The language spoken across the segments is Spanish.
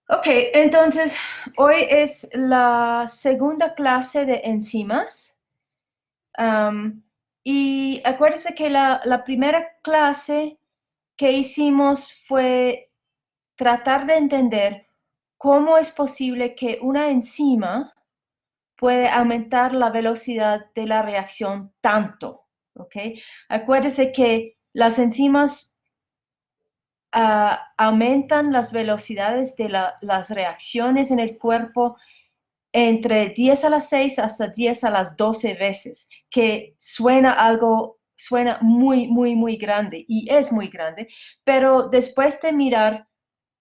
Ok, entonces hoy es la segunda clase de enzimas. Y acuérdense que la primera clase que hicimos fue tratar de entender cómo es posible que una enzima puede aumentar la velocidad de la reacción tanto. ¿Ok? Acuérdense que las enzimas aumentan las velocidades de las reacciones en el cuerpo entre 10 a las 6 hasta 10 a las 12 veces, que suena muy, muy, muy grande y es muy grande, pero después de mirar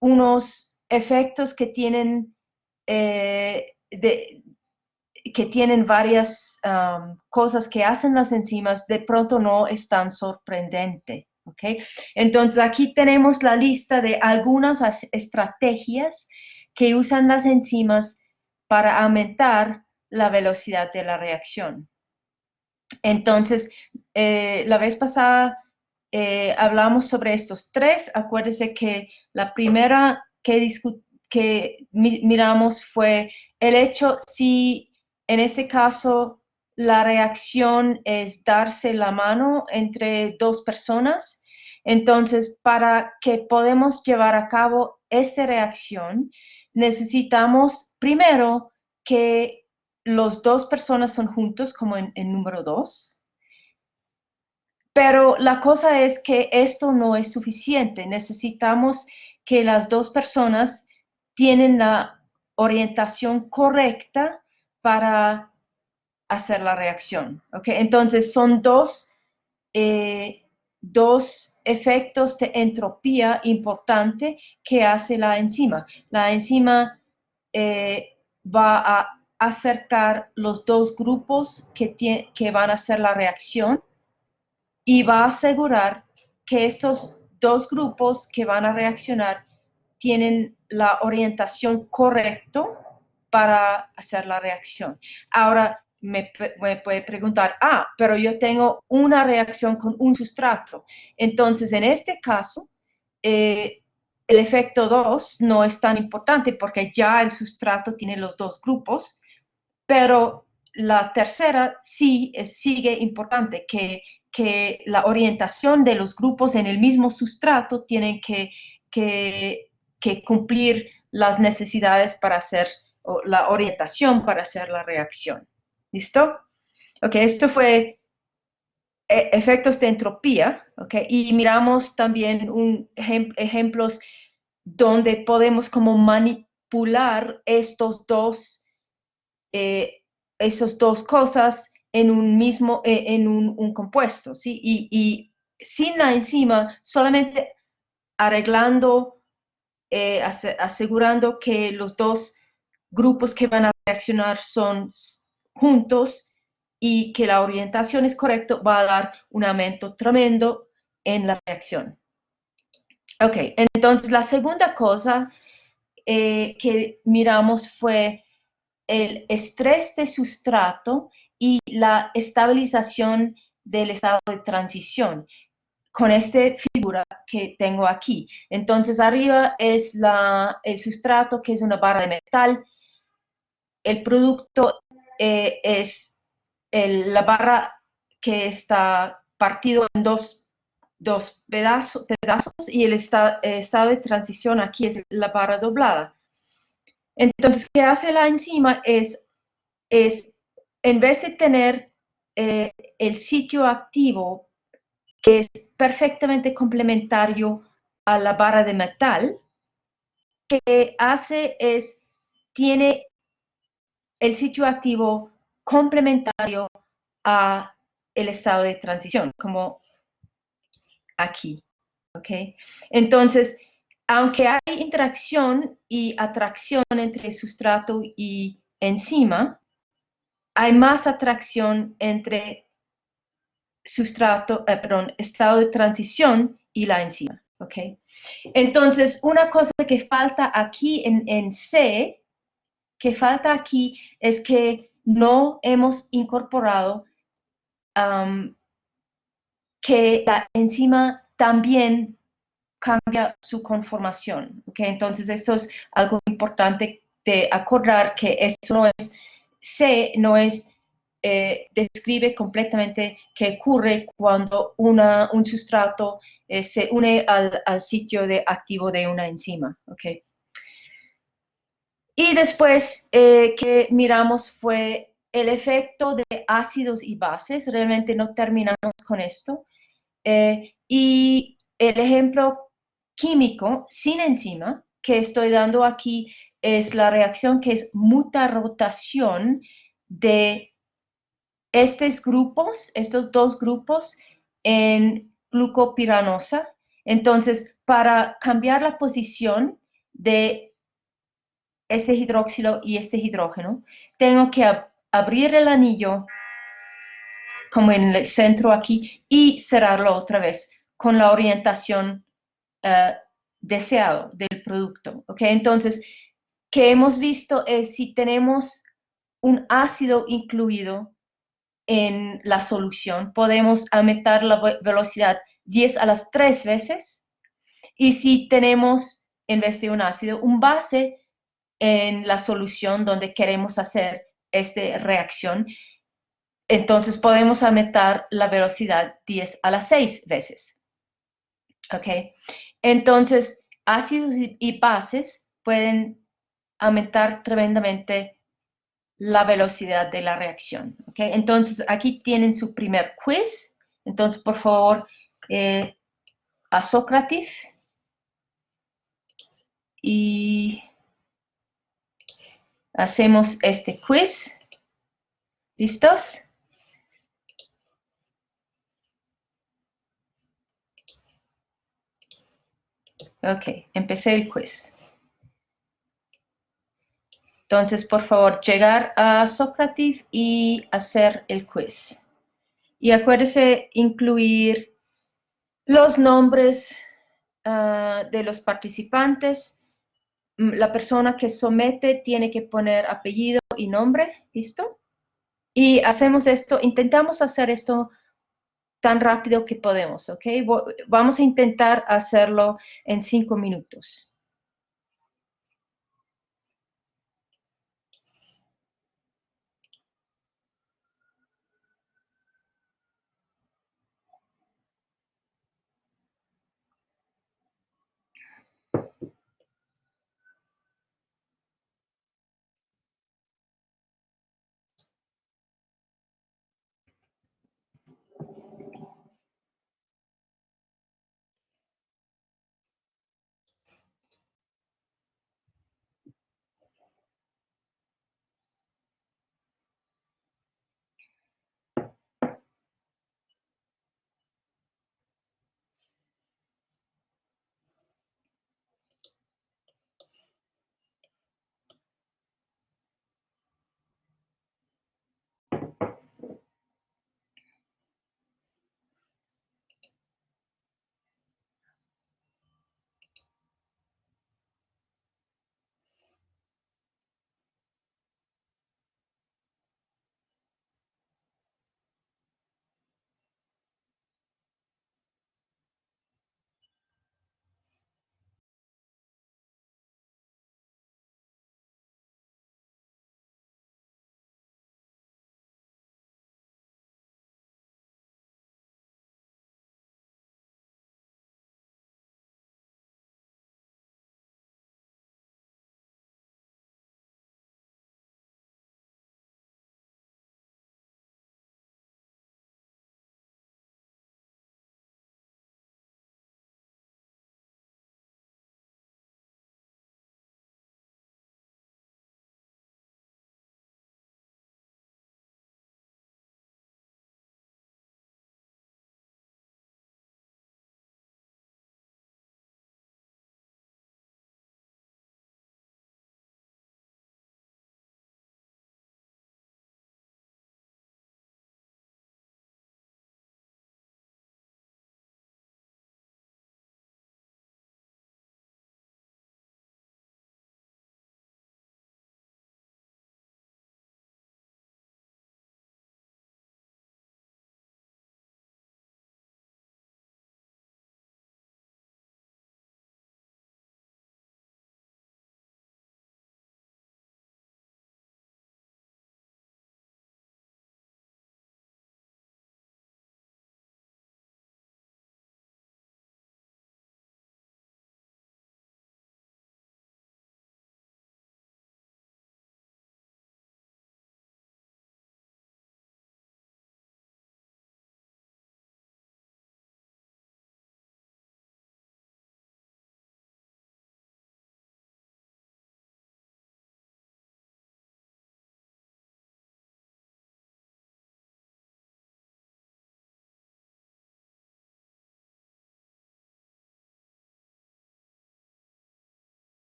unos efectos que tienen, que tienen varias cosas que hacen las enzimas, de pronto no es tan sorprendente. ¿Okay? Entonces aquí tenemos la lista de algunas estrategias que usan las enzimas para aumentar la velocidad de la reacción. Entonces, la vez pasada hablamos sobre estos tres. Acuérdense que la primera que miramos fue el hecho si en este caso la reacción es darse la mano entre dos personas. Entonces, para que podamos llevar a cabo esta reacción, necesitamos primero que los dos personas son juntos, como en número 2. Pero la cosa es que esto no es suficiente. Necesitamos que las dos personas tienen la orientación correcta para hacer la reacción. ¿Okay? Entonces son dos efectos de entropía importante que hace la enzima. La enzima va a acercar los dos grupos que van a hacer la reacción y va a asegurar que estos dos grupos que van a reaccionar tienen la orientación correcta para hacer la reacción. Ahora me puede preguntar, pero yo tengo una reacción con un sustrato. Entonces, en este caso, el efecto 2 no es tan importante porque ya el sustrato tiene los dos grupos, pero la tercera sí sigue importante, que la orientación de los grupos en el mismo sustrato tienen que cumplir las necesidades para hacer, o la orientación para hacer la reacción. ¿Listo? Ok, esto fue efectos de entropía, ok, y miramos también ejemplos donde podemos como manipular eh, esas dos cosas en un mismo, en un compuesto, ¿sí? Y sin la enzima, solamente arreglando, asegurando que los dos grupos que van a reaccionar son juntos y que la orientación es correcta, va a dar un aumento tremendo en la reacción. Ok, entonces la segunda cosa que miramos fue el estrés de sustrato y la estabilización del estado de transición con esta figura que tengo aquí. Entonces arriba es el sustrato, que es una barra de metal. El producto es la barra que está partido en dos pedazos y el estado de transición aquí es la barra doblada. Entonces, ¿qué hace la enzima? Es en vez de tener el sitio activo que es perfectamente complementario a la barra de metal, que hace es, tiene el sitio activo complementario a el estado de transición, como aquí. ¿Okay? Entonces, aunque hay interacción y atracción entre sustrato y enzima, hay más atracción entre estado de transición y la enzima. ¿Okay? Entonces, una cosa que falta aquí en C, que falta aquí es que no hemos incorporado que la enzima también cambia su conformación. ¿Okay? Entonces, esto es algo importante de acordar que esto no es, C no es, describe completamente qué ocurre cuando un sustrato se une al sitio de activo de una enzima. ¿Okay? Y después que miramos fue el efecto de ácidos y bases. Realmente no terminamos con esto. Y el ejemplo químico sin enzima que estoy dando aquí es la reacción que es mutarrotación de estos dos grupos en glucopiranosa. Entonces, para cambiar la posición de este hidróxilo y este hidrógeno, tengo que abrir el anillo como en el centro aquí y cerrarlo otra vez con la orientación deseado del producto. ¿Okay? Entonces, ¿qué hemos visto es si tenemos un ácido incluido en la solución, podemos aumentar la velocidad 10 a las 3 veces. Y si tenemos, en vez de un ácido, un base en la solución donde queremos hacer esta reacción, entonces podemos aumentar la velocidad 10 a las 6 veces. ¿Ok? Entonces, ácidos y bases pueden aumentar tremendamente la velocidad de la reacción. ¿Ok? Entonces, aquí tienen su primer quiz. Entonces, por favor, a Sócrates. Y hacemos este quiz. ¿Listos? Ok, empecé el quiz. Entonces, por favor, llegar a Sócrates y hacer el quiz. Y acuérdese incluir los nombres de los participantes. La persona que somete tiene que poner apellido y nombre. ¿Listo? Y hacemos esto, intentamos hacer esto tan rápido que podemos, ¿ok? Vamos a intentar hacerlo en 5 minutos.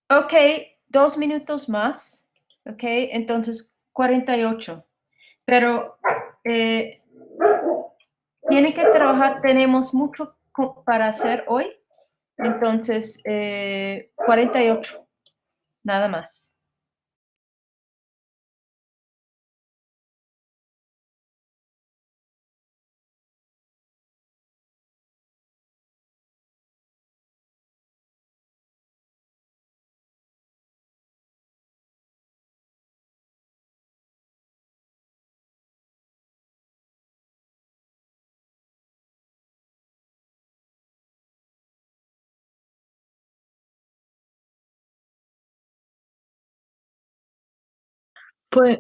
Ok, 2 minutos más. Ok, entonces 48. Pero tiene que trabajar, tenemos mucho para hacer hoy. Entonces, 48, nada más. Pues,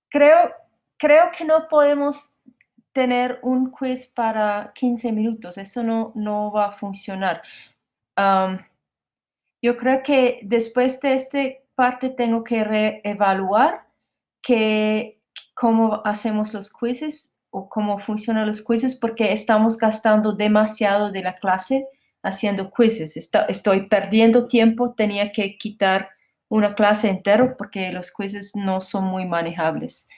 creo, creo que no podemos tener un quiz para 15 minutos. Eso no va a funcionar. Am, yo creo que después de esta parte tengo que reevaluar que, cómo hacemos los quizzes o cómo funcionan los quizzes porque estamos gastando demasiado de la clase haciendo quizzes. Estoy perdiendo tiempo, tenía que quitar una clase entera porque los quizzes no son muy manejables.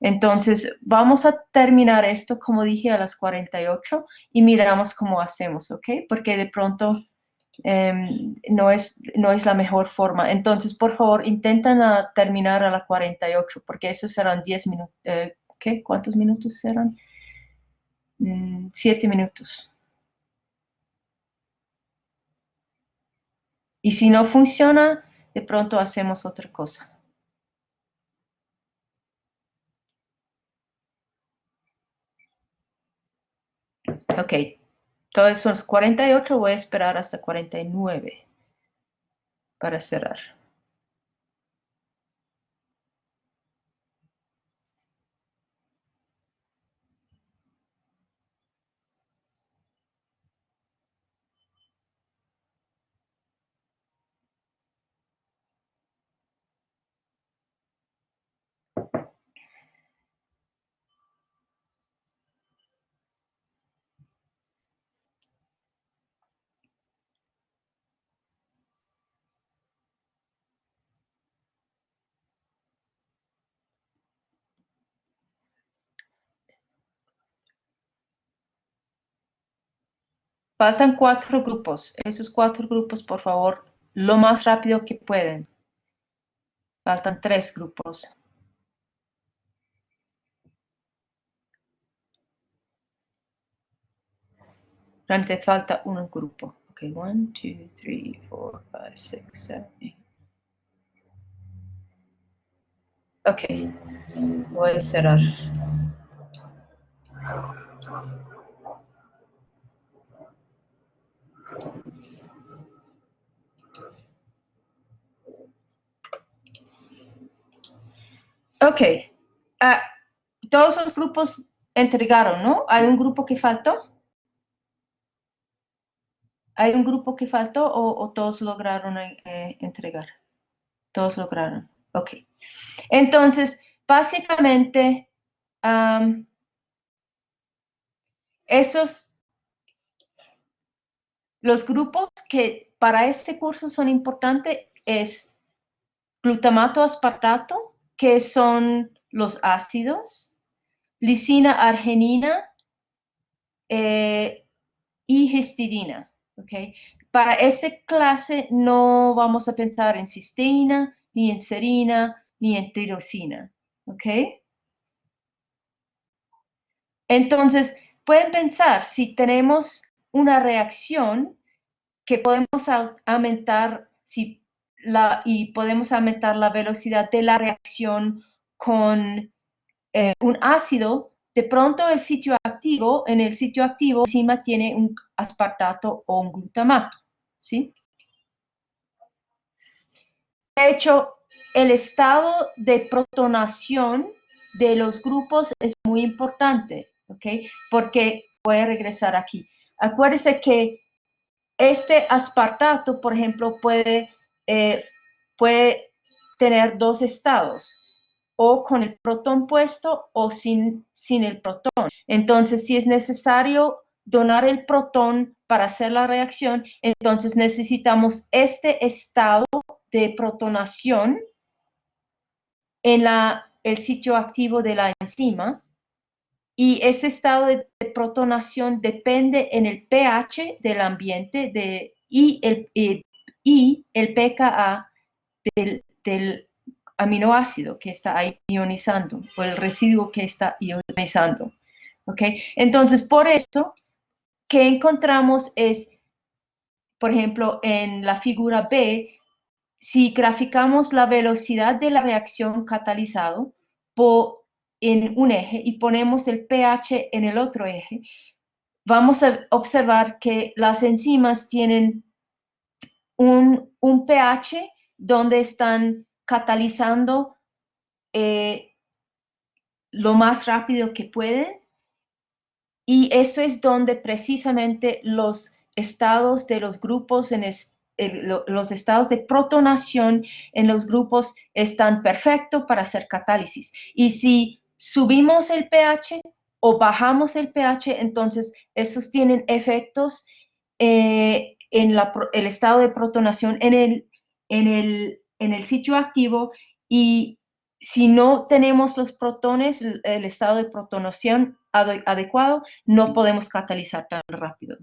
Entonces, vamos a terminar esto, como dije, a las 48 y miramos cómo hacemos, ¿ok? Porque de pronto no es la mejor forma. Entonces, por favor, intenten terminar a las 48, porque esos serán 10 minutos. ¿Qué? ¿Cuántos minutos serán? 7 minutos. Y si no funciona, de pronto hacemos otra cosa. Ok, entonces son 48, voy a esperar hasta 49 para cerrar. Faltan 4 grupos. Esos 4 grupos, por favor, lo más rápido que pueden. Faltan 3 grupos. Realmente falta un grupo. Ok, 1, 2, 3, 4, 5, 6, 7, 8. Ok, voy a cerrar. Ok. Ah, todos los grupos entregaron, ¿no? ¿Hay un grupo que faltó? ¿Hay un grupo que faltó o todos lograron entregar? Todos lograron. Ok. Entonces, básicamente, esos, los grupos que para este curso son importantes es glutamato aspartato, que son los ácidos, lisina arginina y histidina. ¿Okay? Para esa clase no vamos a pensar en cisteína, ni en serina, ni en tirosina. ¿Ok? Entonces, pueden pensar si tenemos una reacción que podemos aumentar y podemos aumentar la velocidad de la reacción con un ácido, de pronto en el sitio activo encima tiene un aspartato o un glutamato, ¿sí? De hecho, el estado de protonación de los grupos es muy importante, ¿ok? Porque voy a regresar aquí. Acuérdense que este aspartato, por ejemplo, puede tener dos estados, o con el protón puesto o sin el protón. Entonces, si es necesario donar el protón para hacer la reacción, entonces necesitamos este estado de protonación en el sitio activo de la enzima. Y ese estado de protonación depende en el pH del ambiente y el pKa del aminoácido que está ahí ionizando, o el residuo que está ionizando. ¿Ok? Entonces, por eso, ¿qué encontramos es, por ejemplo, en la figura B, si graficamos la velocidad de la reacción catalizado en un eje y ponemos el pH en el otro eje, vamos a observar que las enzimas tienen un pH donde están catalizando lo más rápido que pueden, y eso es donde precisamente los estados de los grupos los estados de protonación en los grupos están perfectos para hacer catálisis. Y si subimos el pH o bajamos el pH, entonces esos tienen efectos en el estado de protonación en el sitio activo, y si no tenemos los protones, el estado de protonación adecuado, no podemos catalizar tan rápido.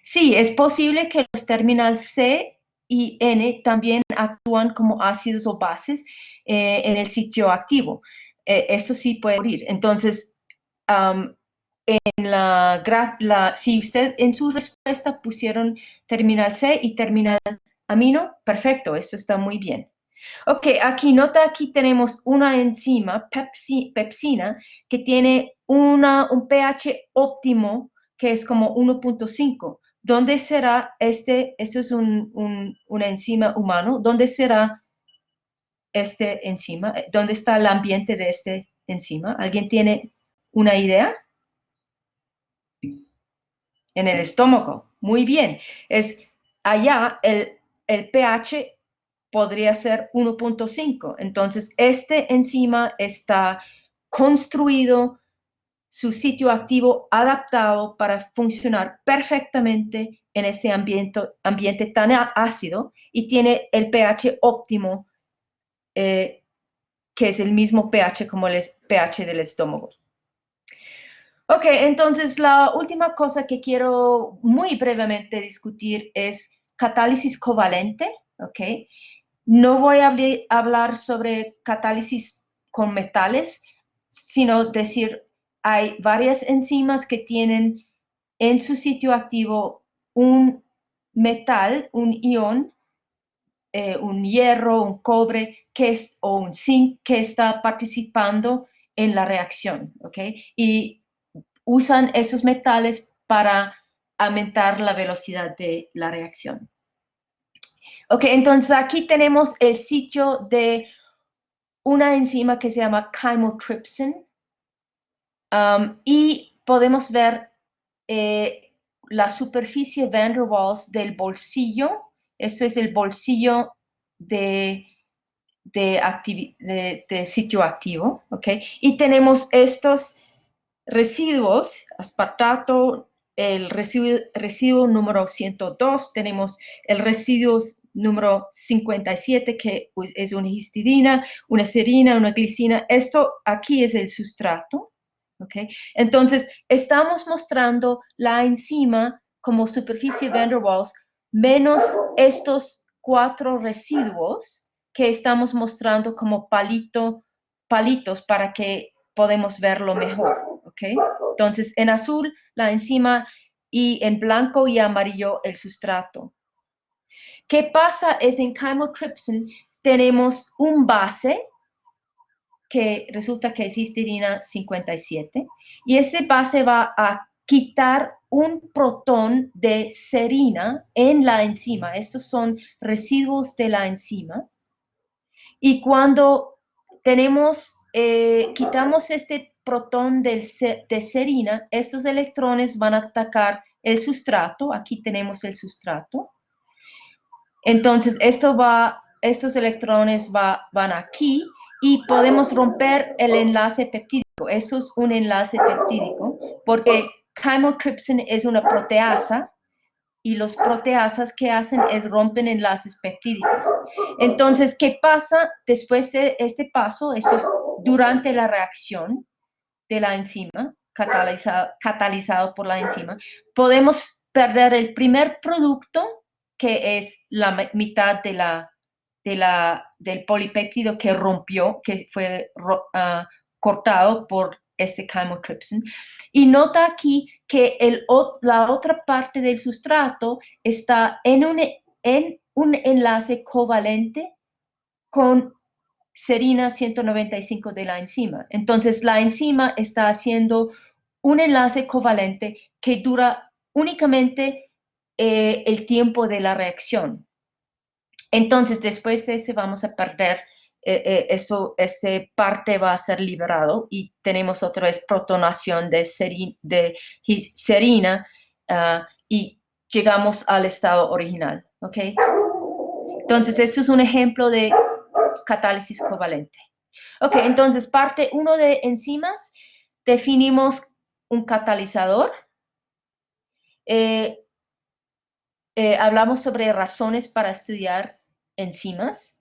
Sí, es posible que los terminales C y N también actúan como ácidos o bases en el sitio activo. Eso sí puede ocurrir. Entonces, si usted en su respuesta pusieron terminal C y terminal amino, perfecto, eso está muy bien. Ok, aquí tenemos una enzima, pepsina, que tiene un pH óptimo que es como 1.5. ¿Dónde será eso es una enzima humano, ¿dónde será este enzima? ¿Dónde está el ambiente de este enzima? ¿Alguien tiene una idea? En el estómago. Muy bien. Allá el pH podría ser 1.5. Entonces, este enzima está construido, su sitio activo adaptado para funcionar perfectamente en ese ambiente tan ácido, y tiene el pH óptimo, que es el mismo pH como el pH del estómago. Ok, entonces la última cosa que quiero muy brevemente discutir es catálisis covalente. Ok, no voy a hablar sobre catálisis con metales, sino decir, hay varias enzimas que tienen en su sitio activo un metal, un ion, un hierro, un cobre, o un zinc que está participando en la reacción. ¿Ok? Y usan esos metales para aumentar la velocidad de la reacción. Ok, entonces aquí tenemos el sitio de una enzima que se llama chymotrypsin, y podemos ver la superficie van der Waals del bolsillo. Eso es el bolsillo de sitio activo, ¿ok? Y tenemos estos residuos, aspartato, el residuo número 102, tenemos el residuo número 57, que pues, es una histidina, una serina, una glicina. Esto aquí es el sustrato, ¿ok? Entonces, estamos mostrando la enzima como superficie van der Waals menos estos 4 residuos que estamos mostrando como palitos para que podamos verlo mejor, ¿ok? Entonces, en azul la enzima y en blanco y amarillo el sustrato. ¿Qué pasa? Es en chymotrypsin tenemos un base que resulta que es histidina 57 y ese base va a quitar un protón de serina en la enzima. Estos son residuos de la enzima. Y cuando quitamos este protón de serina, estos electrones van a atacar el sustrato. Aquí tenemos el sustrato. Entonces, estos electrones van aquí y podemos romper el enlace peptídico. Eso es un enlace peptídico porque chymotrypsin es una proteasa y los proteasas que hacen es rompen enlaces peptídicos. Entonces, ¿qué pasa después de este paso? Eso es durante la reacción de la enzima, catalizado por la enzima. Podemos perder el primer producto, que es la mitad del polipéptido que rompió, que fue cortado por este chymotrypsin. Y nota aquí que la otra parte del sustrato está en un enlace covalente con serina 195 de la enzima. Entonces, la enzima está haciendo un enlace covalente que dura únicamente el tiempo de la reacción. Entonces, después de ese vamos a perder ese parte va a ser liberado y tenemos otra vez protonación de serina y llegamos al estado original, ¿ok? Entonces, esto es un ejemplo de catálisis covalente. Ok, entonces parte 1 de enzimas, definimos un catalizador. Hablamos sobre razones para estudiar enzimas,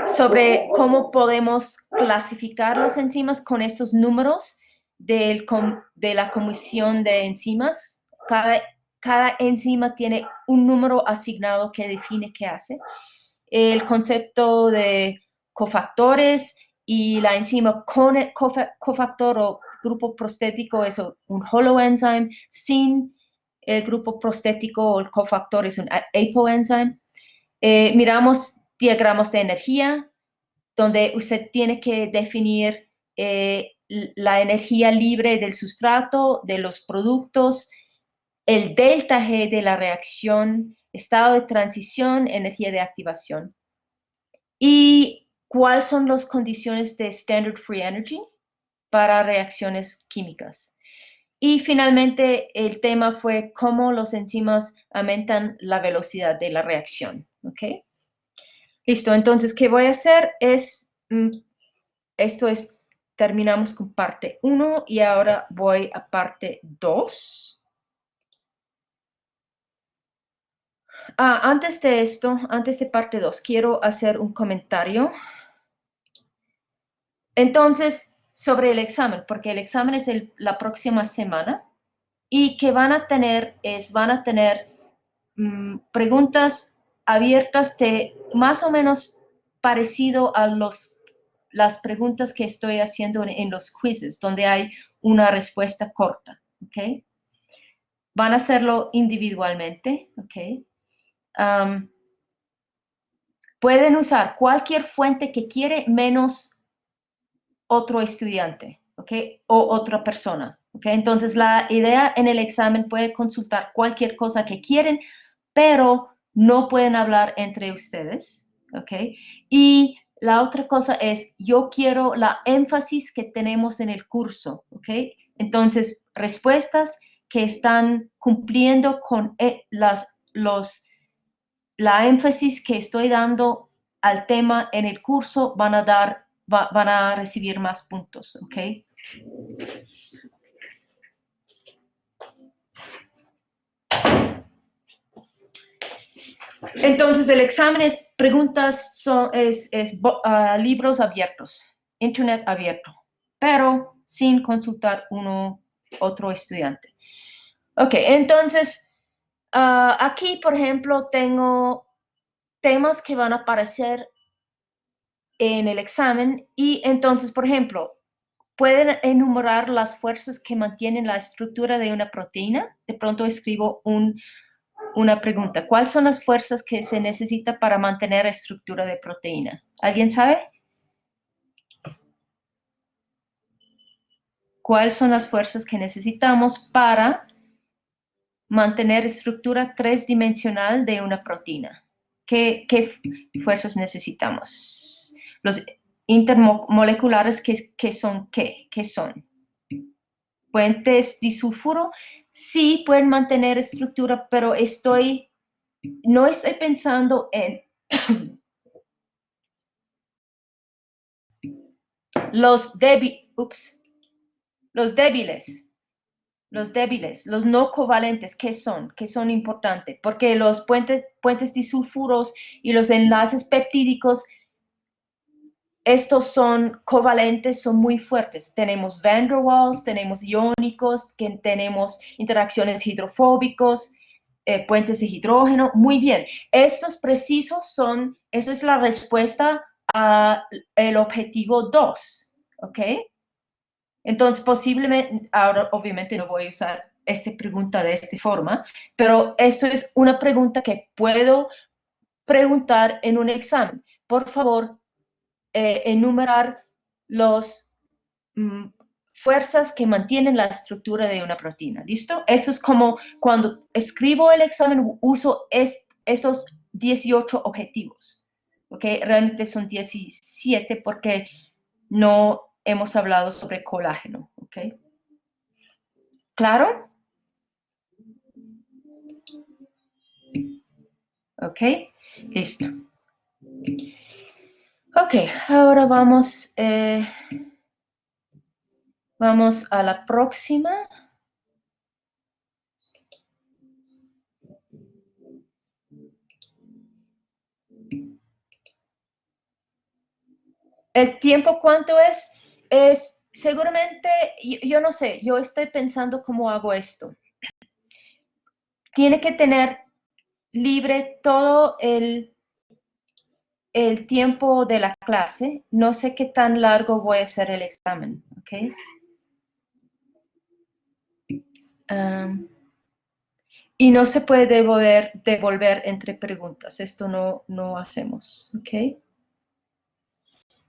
sobre cómo podemos clasificar las enzimas con estos números de la comisión de enzimas. Cada enzima tiene un número asignado que define qué hace. El concepto de cofactores y la enzima cofactor o grupo prostético es un holoenzyme. Sin el grupo prostético o el cofactor es un apoenzyme. Miramos diagramas de energía, donde usted tiene que definir la energía libre del sustrato, de los productos, el delta G de la reacción, estado de transición, energía de activación. ¿Y cuáles son las condiciones de Standard Free Energy para reacciones químicas? Y finalmente el tema fue cómo los enzimas aumentan la velocidad de la reacción. ¿Ok? Listo, entonces, ¿qué voy a hacer? Terminamos con parte 1 y ahora voy a parte 2. Antes de esto, antes de parte 2, quiero hacer un comentario. Entonces, sobre el examen, porque el examen es la próxima semana y que van a tener preguntas abiertas de más o menos parecido a las preguntas que estoy haciendo en los quizzes, donde hay una respuesta corta, ¿ok? Van a hacerlo individualmente, ¿ok? Pueden usar cualquier fuente que quiere menos otro estudiante, ¿ok? O otra persona, ¿ok? Entonces, la idea en el examen puede consultar cualquier cosa que quieren, pero no pueden hablar entre ustedes, ¿ok? Y La otra cosa es, yo quiero la énfasis que tenemos en el curso, ¿ok? Entonces, respuestas que están cumpliendo con la énfasis que estoy dando al tema en el curso van a recibir más puntos, ¿ok? Entonces, el examen es preguntas, libros abiertos, internet abierto, pero sin consultar otro estudiante. Ok, entonces, aquí, por ejemplo, tengo temas que van a aparecer en el examen y entonces, por ejemplo, pueden enumerar las fuerzas que mantienen la estructura de una proteína. De pronto escribo una pregunta. ¿Cuáles son las fuerzas que se necesita para mantener la estructura de proteína? ¿Alguien sabe? ¿Cuáles son las fuerzas que necesitamos para mantener estructura tridimensional de una proteína? ¿Qué fuerzas necesitamos? Los intermoleculares, ¿qué son? ¿Qué son? Puentes disulfuro, sí pueden mantener estructura, pero no estoy pensando en los débiles, los no covalentes, ¿qué son? ¿Qué son importantes? Porque los puentes disulfuros y los enlaces peptídicos, estos son covalentes, son muy fuertes. Tenemos van der Waals, tenemos iónicos, tenemos interacciones hidrofóbicos, puentes de hidrógeno. Muy bien. Estos precisos eso es la respuesta al objetivo 2, ¿ok? Entonces, posiblemente, ahora obviamente no voy a usar esta pregunta de esta forma, pero esto es una pregunta que puedo preguntar en un examen. Por favor, enumerar las fuerzas que mantienen la estructura de una proteína. ¿Listo? Eso es como cuando escribo el examen, uso estos 18 objetivos. ¿Ok? Realmente son 17 porque no hemos hablado sobre colágeno. ¿Ok? ¿Claro? ¿Ok? Listo. Ok, ahora vamos a la próxima. ¿El tiempo cuánto es? Es seguramente, yo no sé, yo estoy pensando cómo hago esto. Tiene que tener libre todo el tiempo de la clase. No sé qué tan largo voy a hacer el examen, ¿ok? Y no se puede devolver entre preguntas. Esto no hacemos, ¿ok?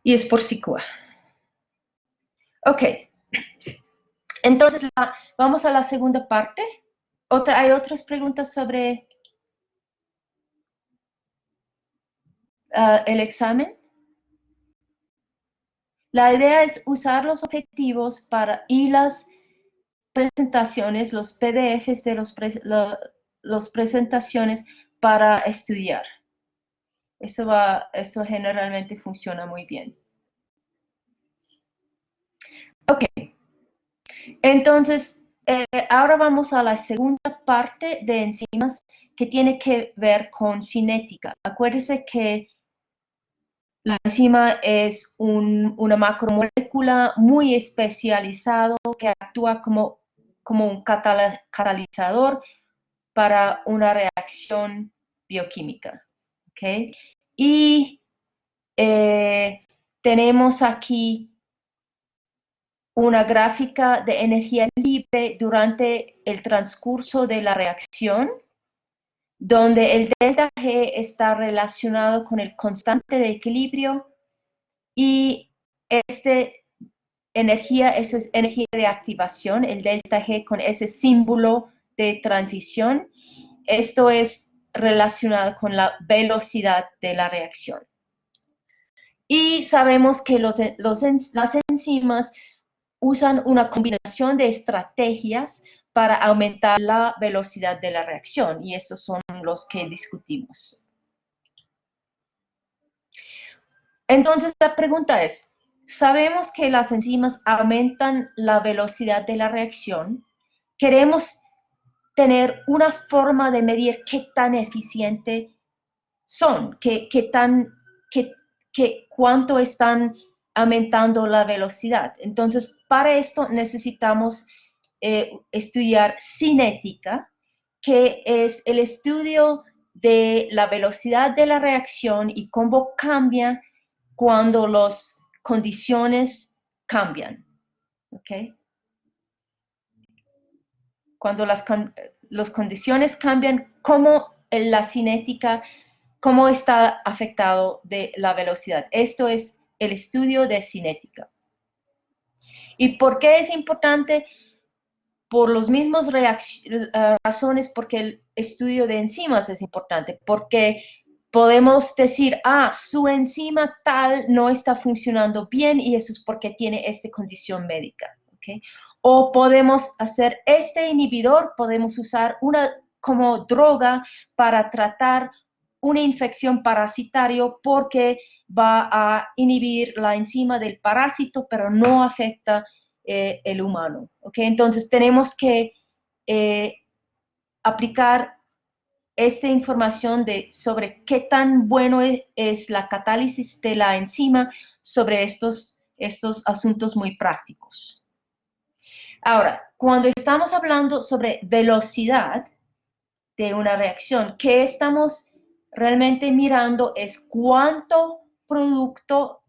Y es por SICUA. Ok. Entonces, vamos a la segunda parte. ¿Hay otras preguntas sobre el examen? La idea es usar los objetivos y las presentaciones, los PDFs de las presentaciones para estudiar. Eso generalmente funciona muy bien. Ok. Entonces, ahora vamos a la segunda parte de enzimas que tiene que ver con cinética. Acuérdense que la enzima es una macromolécula muy especializado que actúa como un catalizador para una reacción bioquímica. ¿Okay? Y tenemos aquí una gráfica de energía libre durante el transcurso de la reacción, donde el delta G está relacionado con el constante de equilibrio y eso es energía de activación, el delta G con ese símbolo de transición. Esto es relacionado con la velocidad de la reacción. Y sabemos que las enzimas usan una combinación de estrategias para aumentar la velocidad de la reacción, y esos son los que discutimos. Entonces, la pregunta es, sabemos que las enzimas aumentan la velocidad de la reacción. Queremos tener una forma de medir qué tan eficiente son, cuánto están aumentando la velocidad. Entonces, para esto necesitamos estudiar cinética, que es el estudio de la velocidad de la reacción y cómo cambia cuando las condiciones cambian. ¿Okay? Cuando las condiciones cambian, cómo la cinética, cómo está afectado de la velocidad. Esto es el estudio de cinética. ¿Y por qué es importante? Por las mismas razones porque el estudio de enzimas es importante, porque podemos decir, su enzima tal no está funcionando bien y eso es porque tiene esta condición médica. ¿Okay? O podemos hacer este inhibidor, podemos usar una como droga para tratar una infección parasitaria porque va a inhibir la enzima del parásito, pero no afecta el humano. ¿Okay? Entonces tenemos que aplicar esta información sobre qué tan bueno es la catálisis de la enzima sobre estos asuntos muy prácticos. Ahora, cuando estamos hablando sobre velocidad de una reacción, ¿qué estamos realmente mirando? Es cuánto producto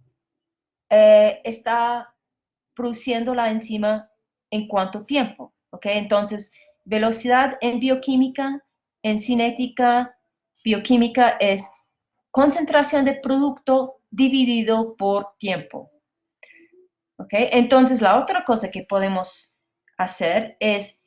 está produciendo la enzima en cuánto tiempo. ¿Okay? Entonces, velocidad en bioquímica, en cinética, bioquímica es concentración de producto dividido por tiempo. ¿Okay? Entonces, la otra cosa que podemos hacer es,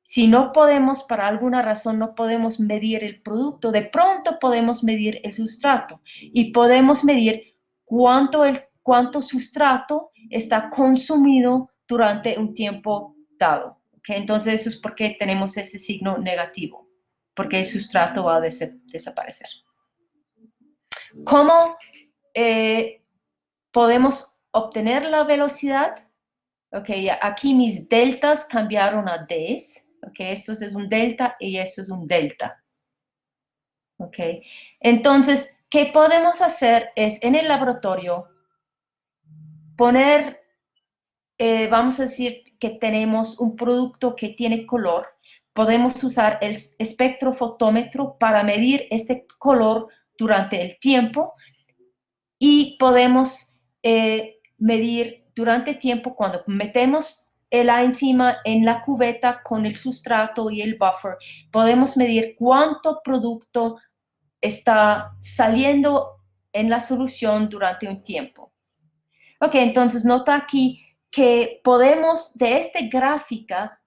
si no podemos, para alguna razón, no podemos medir el producto, de pronto podemos medir el sustrato y podemos medir cuánto sustrato está consumido durante un tiempo dado. ¿Okay? Entonces, eso es porque tenemos ese signo negativo, porque el sustrato va a desaparecer. ¿Cómo podemos obtener la velocidad? Okay, aquí mis deltas cambiaron a Ds. Okay, esto es un delta y esto es un delta. Okay, entonces, ¿qué podemos hacer? Es en el laboratorio poner, vamos a decir que tenemos un producto que tiene color. Podemos usar el espectrofotómetro para medir este color durante el tiempo y podemos medir durante tiempo cuando metemos la enzima en la cubeta con el sustrato y el buffer, podemos medir cuánto producto está saliendo en la solución durante un tiempo. Ok, entonces nota aquí que podemos de esta gráfica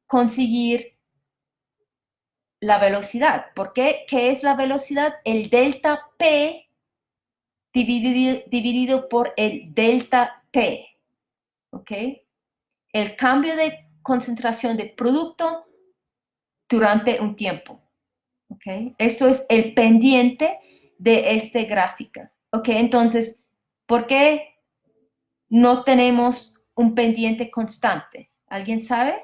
conseguir la velocidad. ¿Por qué? ¿Qué es la velocidad? El delta P dividido por el delta T. ¿Ok? El cambio de concentración de producto durante un tiempo. ¿Ok? Esto es el pendiente de esta gráfica. ¿Ok? Entonces, ¿por qué no tenemos un pendiente constante? ¿Alguien sabe?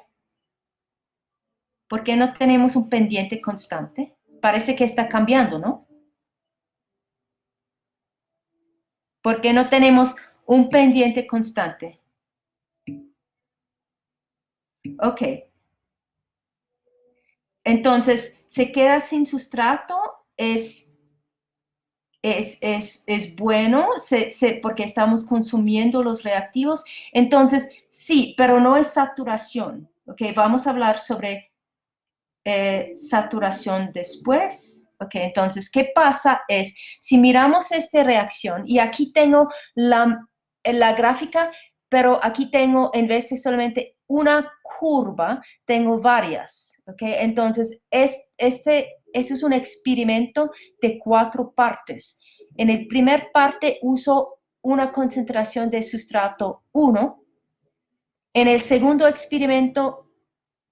¿Por qué no tenemos un pendiente constante? Parece que está cambiando, ¿no? ¿Por qué no tenemos un pendiente constante? Ok. Entonces, se queda sin sustrato, es bueno porque estamos consumiendo los reactivos. Entonces, sí, pero no es saturación. Ok, vamos a hablar sobre saturación después. Ok, entonces, ¿qué pasa? Es, si miramos esta reacción, y aquí tengo la gráfica, pero aquí tengo, en vez de solamente una curva, tengo varias. Ok, entonces, eso es un experimento de 4 partes. En el primer parte uso una concentración de sustrato 1. En el segundo experimento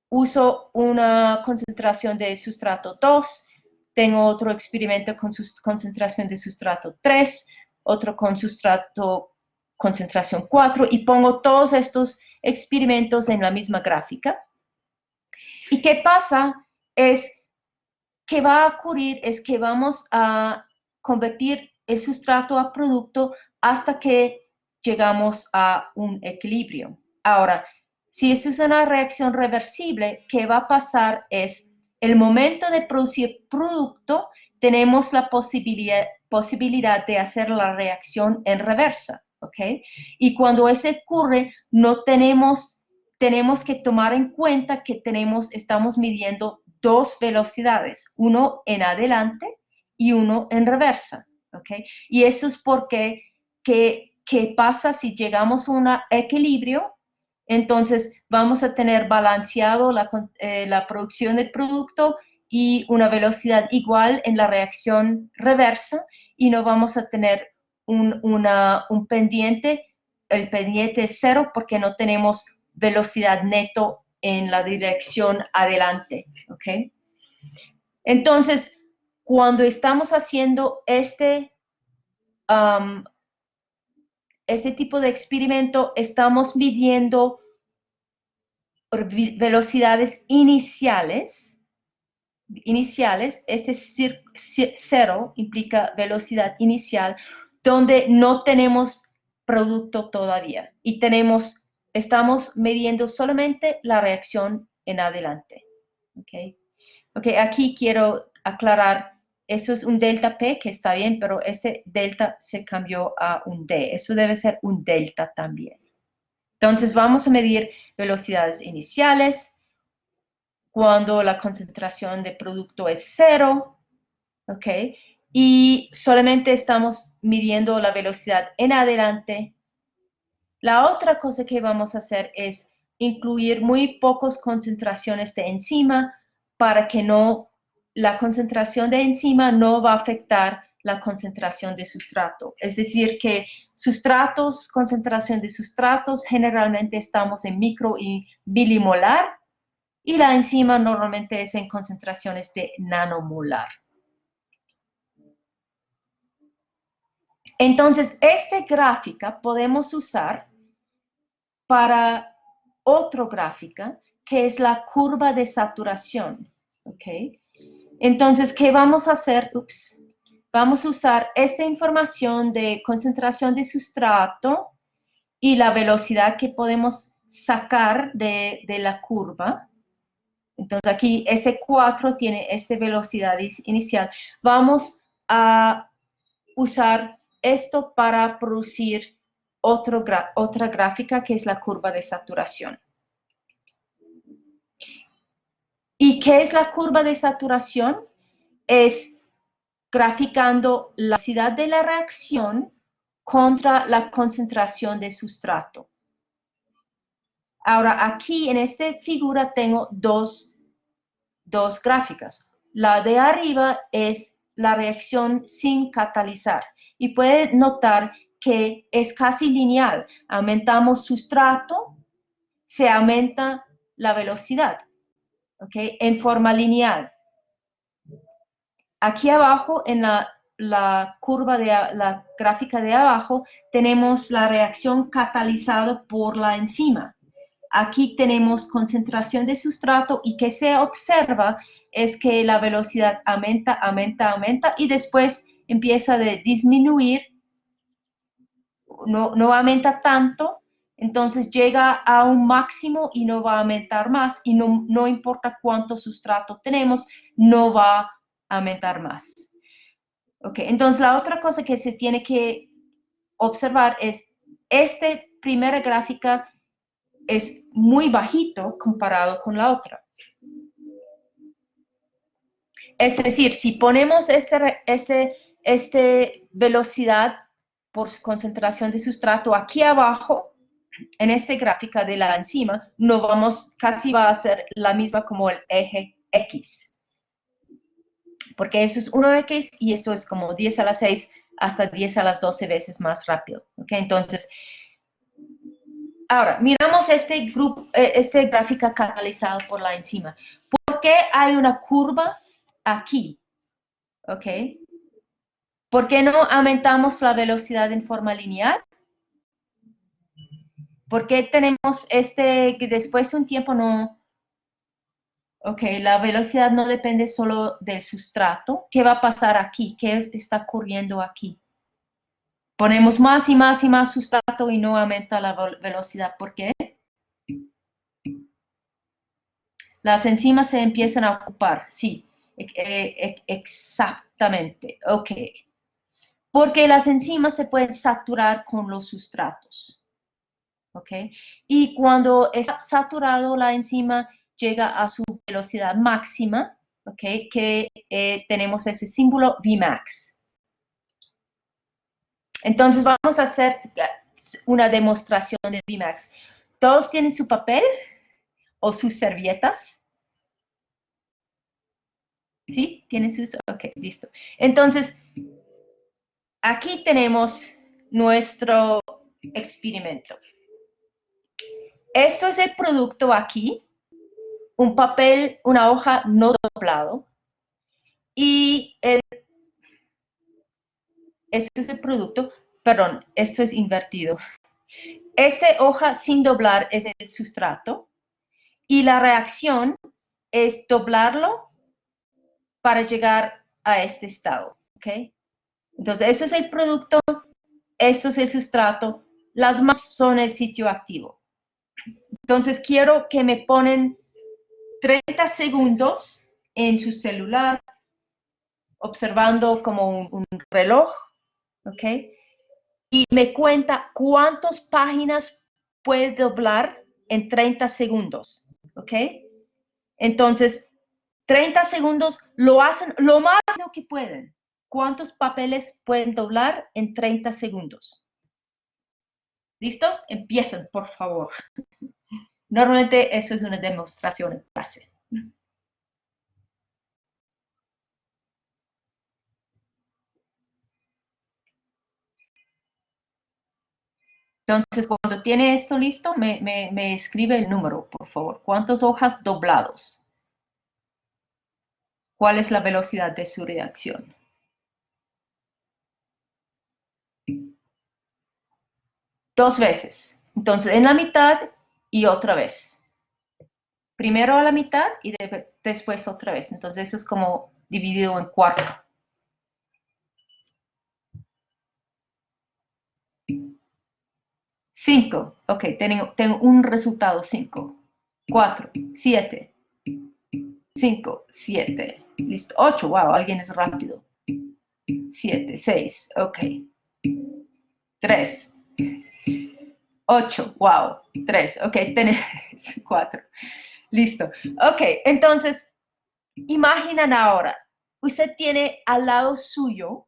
uso una concentración de sustrato 2. Tengo otro experimento con concentración de sustrato 3, otro con sustrato concentración 4 y pongo todos estos experimentos en la misma gráfica. ¿Y qué pasa? ¿Qué va a ocurrir? Es que vamos a convertir el sustrato a producto hasta que llegamos a un equilibrio. Ahora, si esto es una reacción reversible, ¿qué va a pasar? Es el momento de producir producto, tenemos la posibilidad de hacer la reacción en reversa, ¿ok? Y cuando eso ocurre, no tenemos que tomar en cuenta que estamos midiendo dos velocidades, uno en adelante y uno en reversa, ¿ok? Y eso es porque, ¿qué pasa si llegamos a un equilibrio? Entonces vamos a tener balanceado la producción del producto y una velocidad igual en la reacción reversa y no vamos a tener un pendiente, el pendiente es cero porque no tenemos velocidad neto en la dirección adelante, ¿ok? Entonces, cuando estamos haciendo este tipo de experimento, estamos midiendo velocidades iniciales. Este cero implica velocidad inicial, donde no tenemos producto todavía y estamos midiendo solamente la reacción en adelante. Okay, aquí quiero aclarar, eso es un delta P, que está bien, pero este delta se cambió a un D. Eso debe ser un delta también. Entonces vamos a medir velocidades iniciales cuando la concentración de producto es cero, ¿ok? Y solamente estamos midiendo la velocidad en adelante. La otra cosa que vamos a hacer es incluir muy pocas concentraciones de enzima para que la concentración de enzima no va a afectar la concentración de sustrato. Es decir, que concentración de sustratos, generalmente estamos en micro y milimolar y la enzima normalmente es en concentraciones de nanomolar. Entonces, esta gráfica podemos usar para otra gráfica, que es la curva de saturación, ¿ok? Entonces, ¿qué vamos a hacer? Vamos a usar esta información de concentración de sustrato y la velocidad que podemos sacar de la curva. Entonces, aquí S4 tiene esta velocidad inicial. Vamos a usar esto para producir otra gráfica que es la curva de saturación. ¿Y qué es la curva de saturación? Es graficando la velocidad de la reacción contra la concentración de sustrato. Ahora, aquí en esta figura tengo dos gráficas. La de arriba es la reacción sin catalizar y puede notar que es casi lineal. Aumentamos sustrato, se aumenta la velocidad, ¿ok? En forma lineal. Aquí abajo, en la curva la gráfica de abajo, tenemos la reacción catalizada por la enzima. Aquí tenemos concentración de sustrato y que se observa es que la velocidad aumenta, aumenta, aumenta y después empieza a disminuir, no aumenta tanto, entonces llega a un máximo y no va a aumentar más y no importa cuánto sustrato tenemos, no va a aumentar más. Okay, entonces la otra cosa que se tiene que observar es esta primera gráfica es muy bajito comparado con la otra. Es decir, si ponemos este velocidad por concentración de sustrato aquí abajo, en esta gráfica de la enzima, casi va a ser la misma como el eje X. Porque eso es 1x y eso es como 10 a la 6 hasta 10 a las 12 veces más rápido. ¿Okay? Entonces, ahora, miramos este gráfica canalizado por la enzima. ¿Por qué hay una curva aquí? ¿Ok? ¿Por qué no aumentamos la velocidad en forma lineal? ¿Por qué tenemos que después de un tiempo no? Ok, la velocidad no depende solo del sustrato. ¿Qué va a pasar aquí? ¿Qué está ocurriendo aquí? Ponemos más y más y más sustrato y no aumenta la velocidad. ¿Por qué? Las enzimas se empiezan a ocupar, sí, exactamente, ok. Porque las enzimas se pueden saturar con los sustratos, ok. Y cuando está saturado la enzima llega a su velocidad máxima, ok, que tenemos ese símbolo Vmax. Entonces vamos a hacer una demostración de Vmax. ¿Todos tienen su papel o sus servilletas? ¿Sí? ¿Tienen sus? Ok, listo. Entonces, aquí tenemos nuestro experimento. Esto es el producto aquí, un papel, una hoja no doblado. Y esto es el producto, perdón, esto es invertido. Esta hoja sin doblar es el sustrato y la reacción es doblarlo para llegar a este estado, ¿ok? Entonces, eso es el producto, esto es el sustrato, las manos son el sitio activo. Entonces, quiero que me ponen 30 segundos en su celular, observando como un reloj, ¿ok? Y me cuenta cuántas páginas puede doblar en 30 segundos, ¿ok? Entonces, 30 segundos lo hacen lo más que pueden. ¿Cuántos papeles pueden doblar en 30 segundos? ¿Listos? Empiecen, por favor. Normalmente eso es una demostración en clase. Entonces, cuando tiene esto listo, me escribe el número, por favor. ¿Cuántas hojas doblados? ¿Cuál es la velocidad de su reacción? Dos veces. Entonces, en la mitad y otra vez. Primero a la mitad y después otra vez. Entonces, eso es como dividido en 4. Cinco. Ok, tengo un resultado 5. 4, 7, 5, 7. Listo. 8. Wow, alguien es rápido. 7, 6. Ok. 3. 8. Wow. 3. Ok, tenés 4. Listo. Ok, entonces, imaginan ahora, usted tiene al lado suyo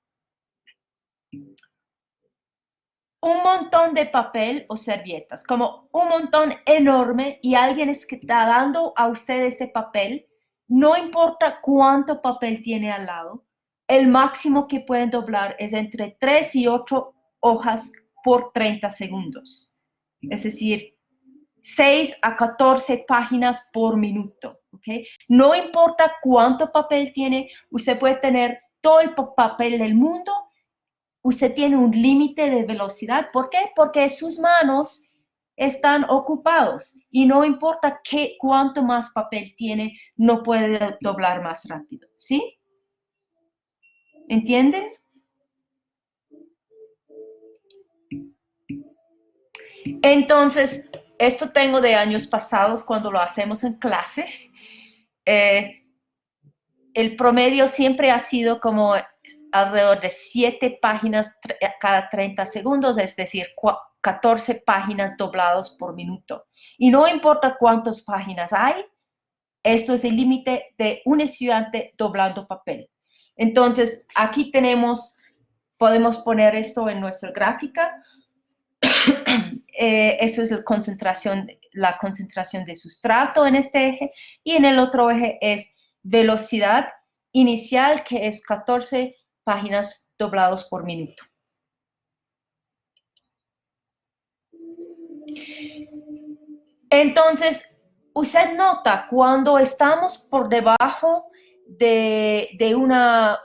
un montón de papel o servilletas, como un montón enorme, y alguien está dando a usted este papel, no importa cuánto papel tiene al lado, el máximo que pueden doblar es entre 3 y 8 hojas por 30 segundos. Es decir, 6 a 14 páginas por minuto. ¿Okay? No importa cuánto papel tiene, usted puede tener todo el papel del mundo. Usted tiene un límite de velocidad. ¿Por qué? Porque sus manos están ocupados y no importa cuánto más papel tiene, no puede doblar más rápido. ¿Sí? ¿Entienden? Entonces, esto tengo de años pasados cuando lo hacemos en clase. El promedio siempre ha sido como alrededor de 7 páginas cada 30 segundos, es decir, 14 páginas doblados por minuto. Y no importa cuántas páginas hay, esto es el límite de un estudiante doblando papel. Entonces, aquí podemos poner esto en nuestra gráfica. Eso es la concentración de sustrato en este eje, y en el otro eje es velocidad inicial, que es 14 páginas doblados por minuto. Entonces, usted nota cuando estamos por debajo de una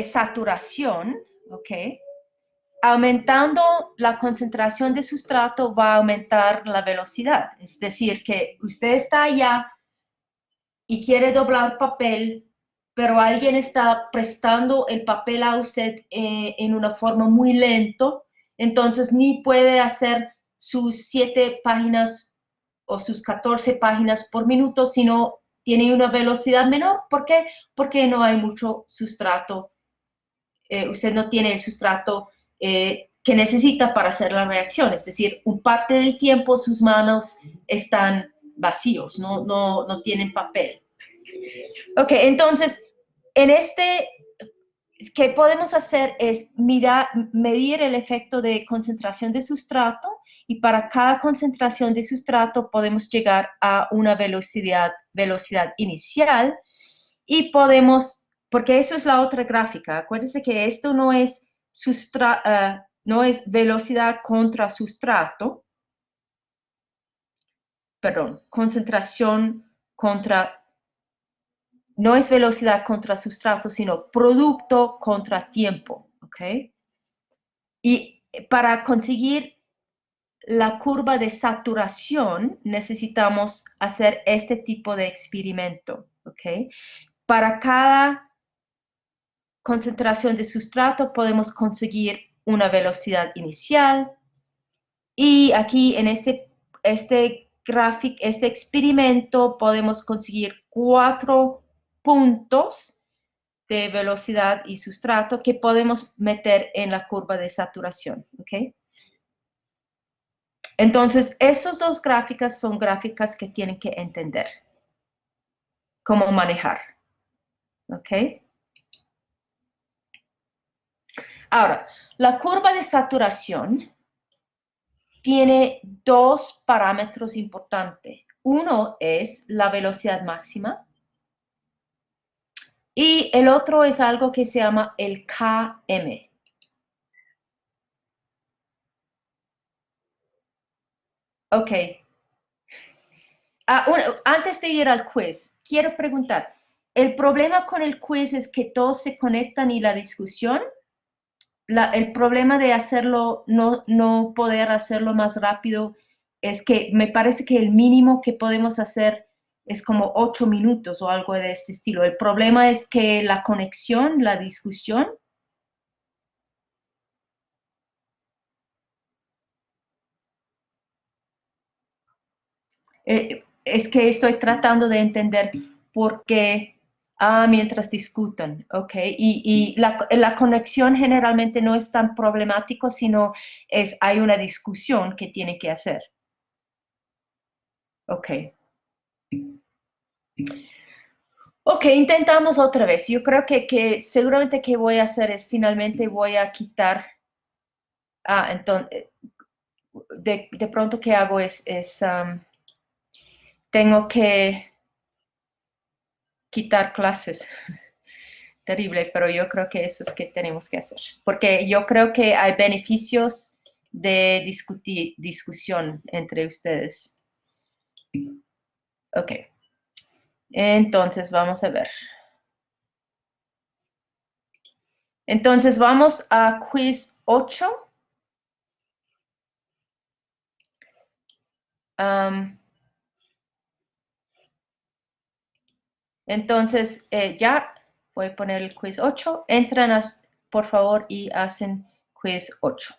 saturación, ¿ok? Aumentando la concentración de sustrato va a aumentar la velocidad. Es decir, que usted está allá y quiere doblar papel, pero alguien está prestando el papel a usted en una forma muy lento, entonces ni puede hacer sus 7 páginas o sus 14 páginas por minuto, sino tiene una velocidad menor. ¿Por qué? Porque no hay mucho sustrato. Usted no tiene el sustrato que necesita para hacer la reacción. Es decir, un parte del tiempo sus manos están vacíos, no tienen papel. Ok, entonces, ¿qué podemos hacer? Es medir el efecto de concentración de sustrato, y para cada concentración de sustrato podemos llegar a una velocidad inicial, y podemos, porque eso es la otra gráfica, acuérdense que esto no es velocidad contra sustrato, perdón, no es velocidad contra sustrato, sino producto contra tiempo, ¿ok? Y para conseguir la curva de saturación necesitamos hacer este tipo de experimento, ¿ok? Para cada concentración de sustrato podemos conseguir una velocidad inicial, y aquí en este experimento podemos conseguir 4 puntos de velocidad y sustrato que podemos meter en la curva de saturación, ¿ok? Entonces, esas dos gráficas son gráficas que tienen que entender cómo manejar, ¿ok? Ahora, la curva de saturación tiene 2 parámetros importantes. Uno es la velocidad máxima y el otro es algo que se llama el Km. Ok. Antes de ir al quiz, quiero preguntar, ¿el problema con el quiz es que todos se conectan y la discusión? El problema de hacerlo, no poder hacerlo más rápido, es que me parece que el mínimo que podemos hacer es como 8 minutos o algo de este estilo. El problema es que la conexión, la discusión. Es que estoy tratando de entender por qué, mientras discutan, ¿ok? Y la conexión generalmente no es tan problemático, sino hay una discusión que tiene que hacer. Ok. Ok, intentamos otra vez. Yo creo que seguramente que voy a hacer es finalmente voy a quitar, entonces, de pronto que hago tengo que quitar clases. Terrible, pero yo creo que eso es que tenemos que hacer. Porque yo creo que hay beneficios de discusión entre ustedes. Ok, entonces vamos a ver. Entonces vamos a quiz 8. Entonces, ya voy a poner el quiz 8. Entran, por favor, y hacen quiz 8.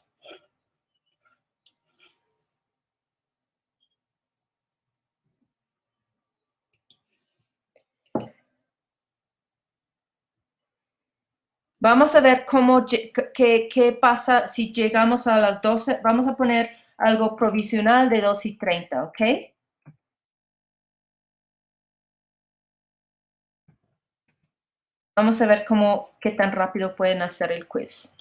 Vamos a ver qué pasa si llegamos a las 12. Vamos a poner algo provisional de 2:30, ¿ok? Vamos a ver qué tan rápido pueden hacer el quiz.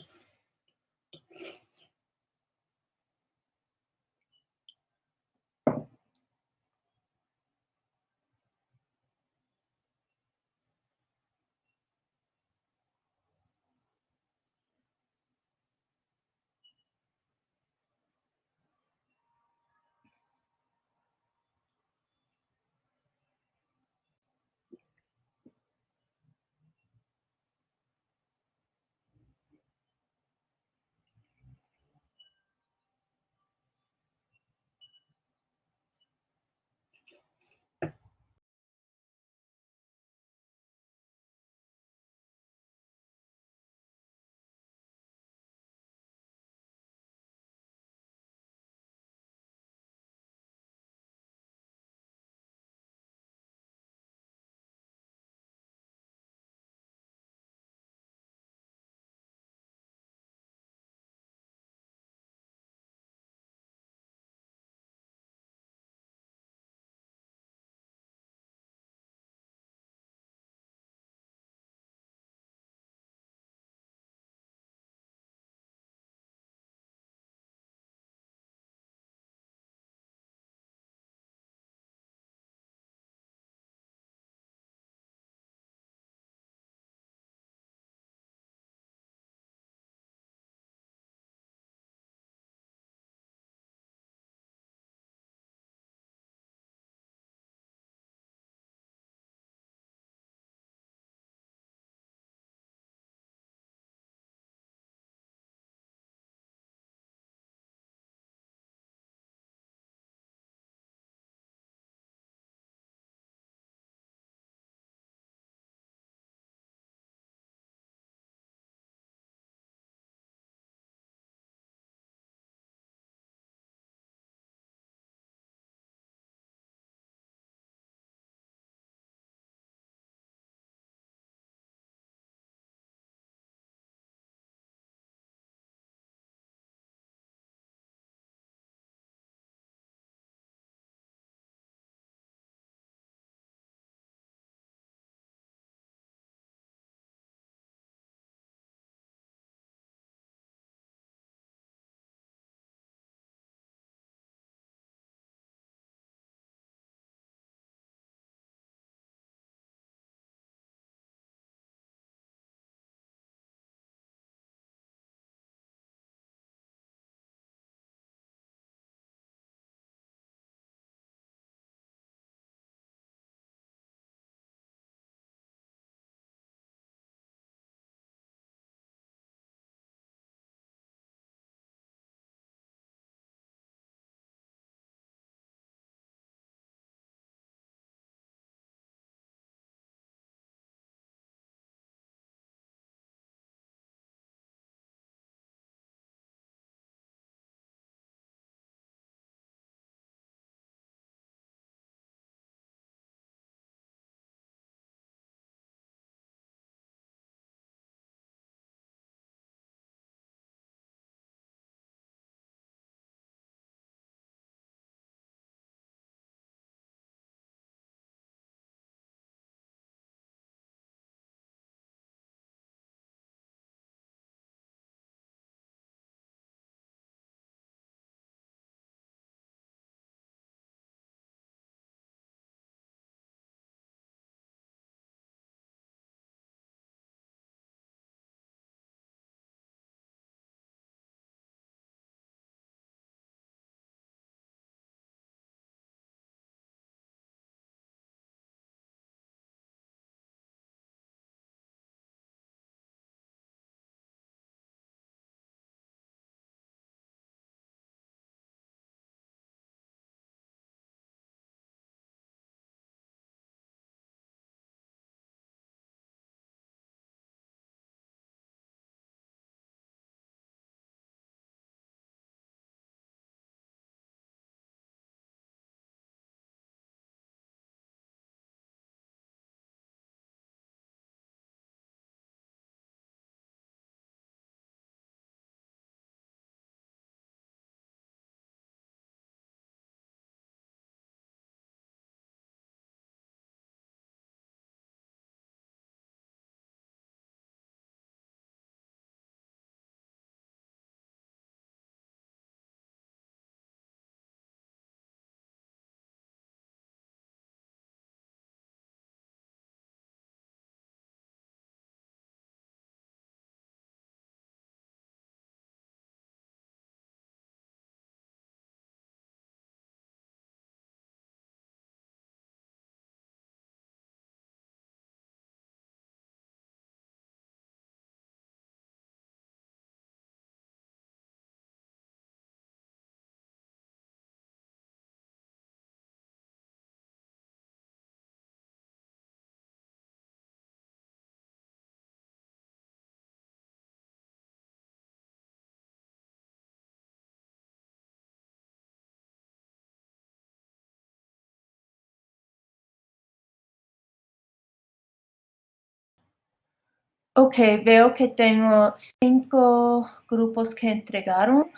Ok, veo que tengo 5 grupos que entregaron.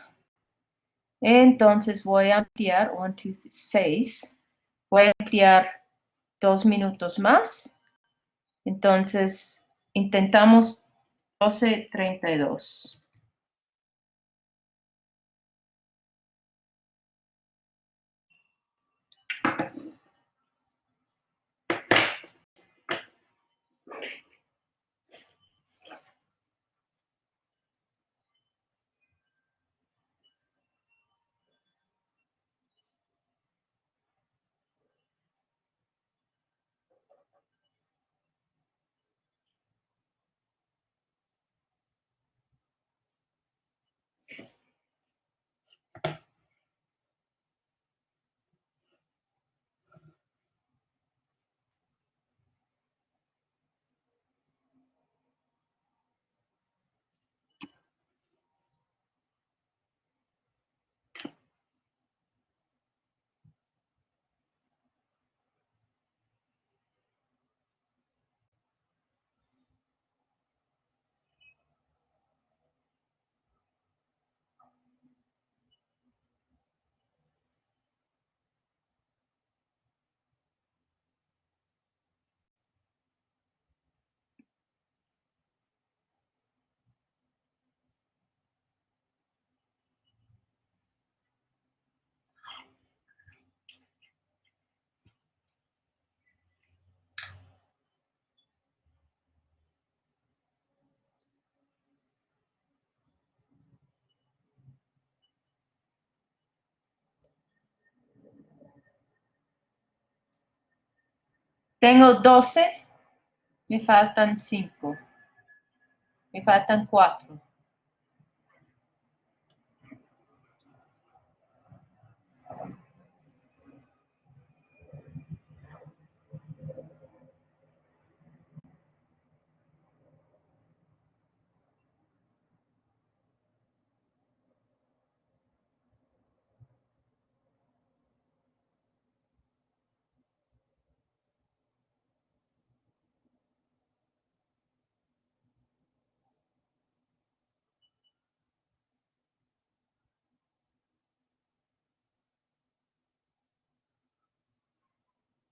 Entonces voy a ampliar 1, 2, 6. Voy a ampliar 2 minutos más. Entonces intentamos 12:32. Tengo 12, me faltan 5, me faltan 4.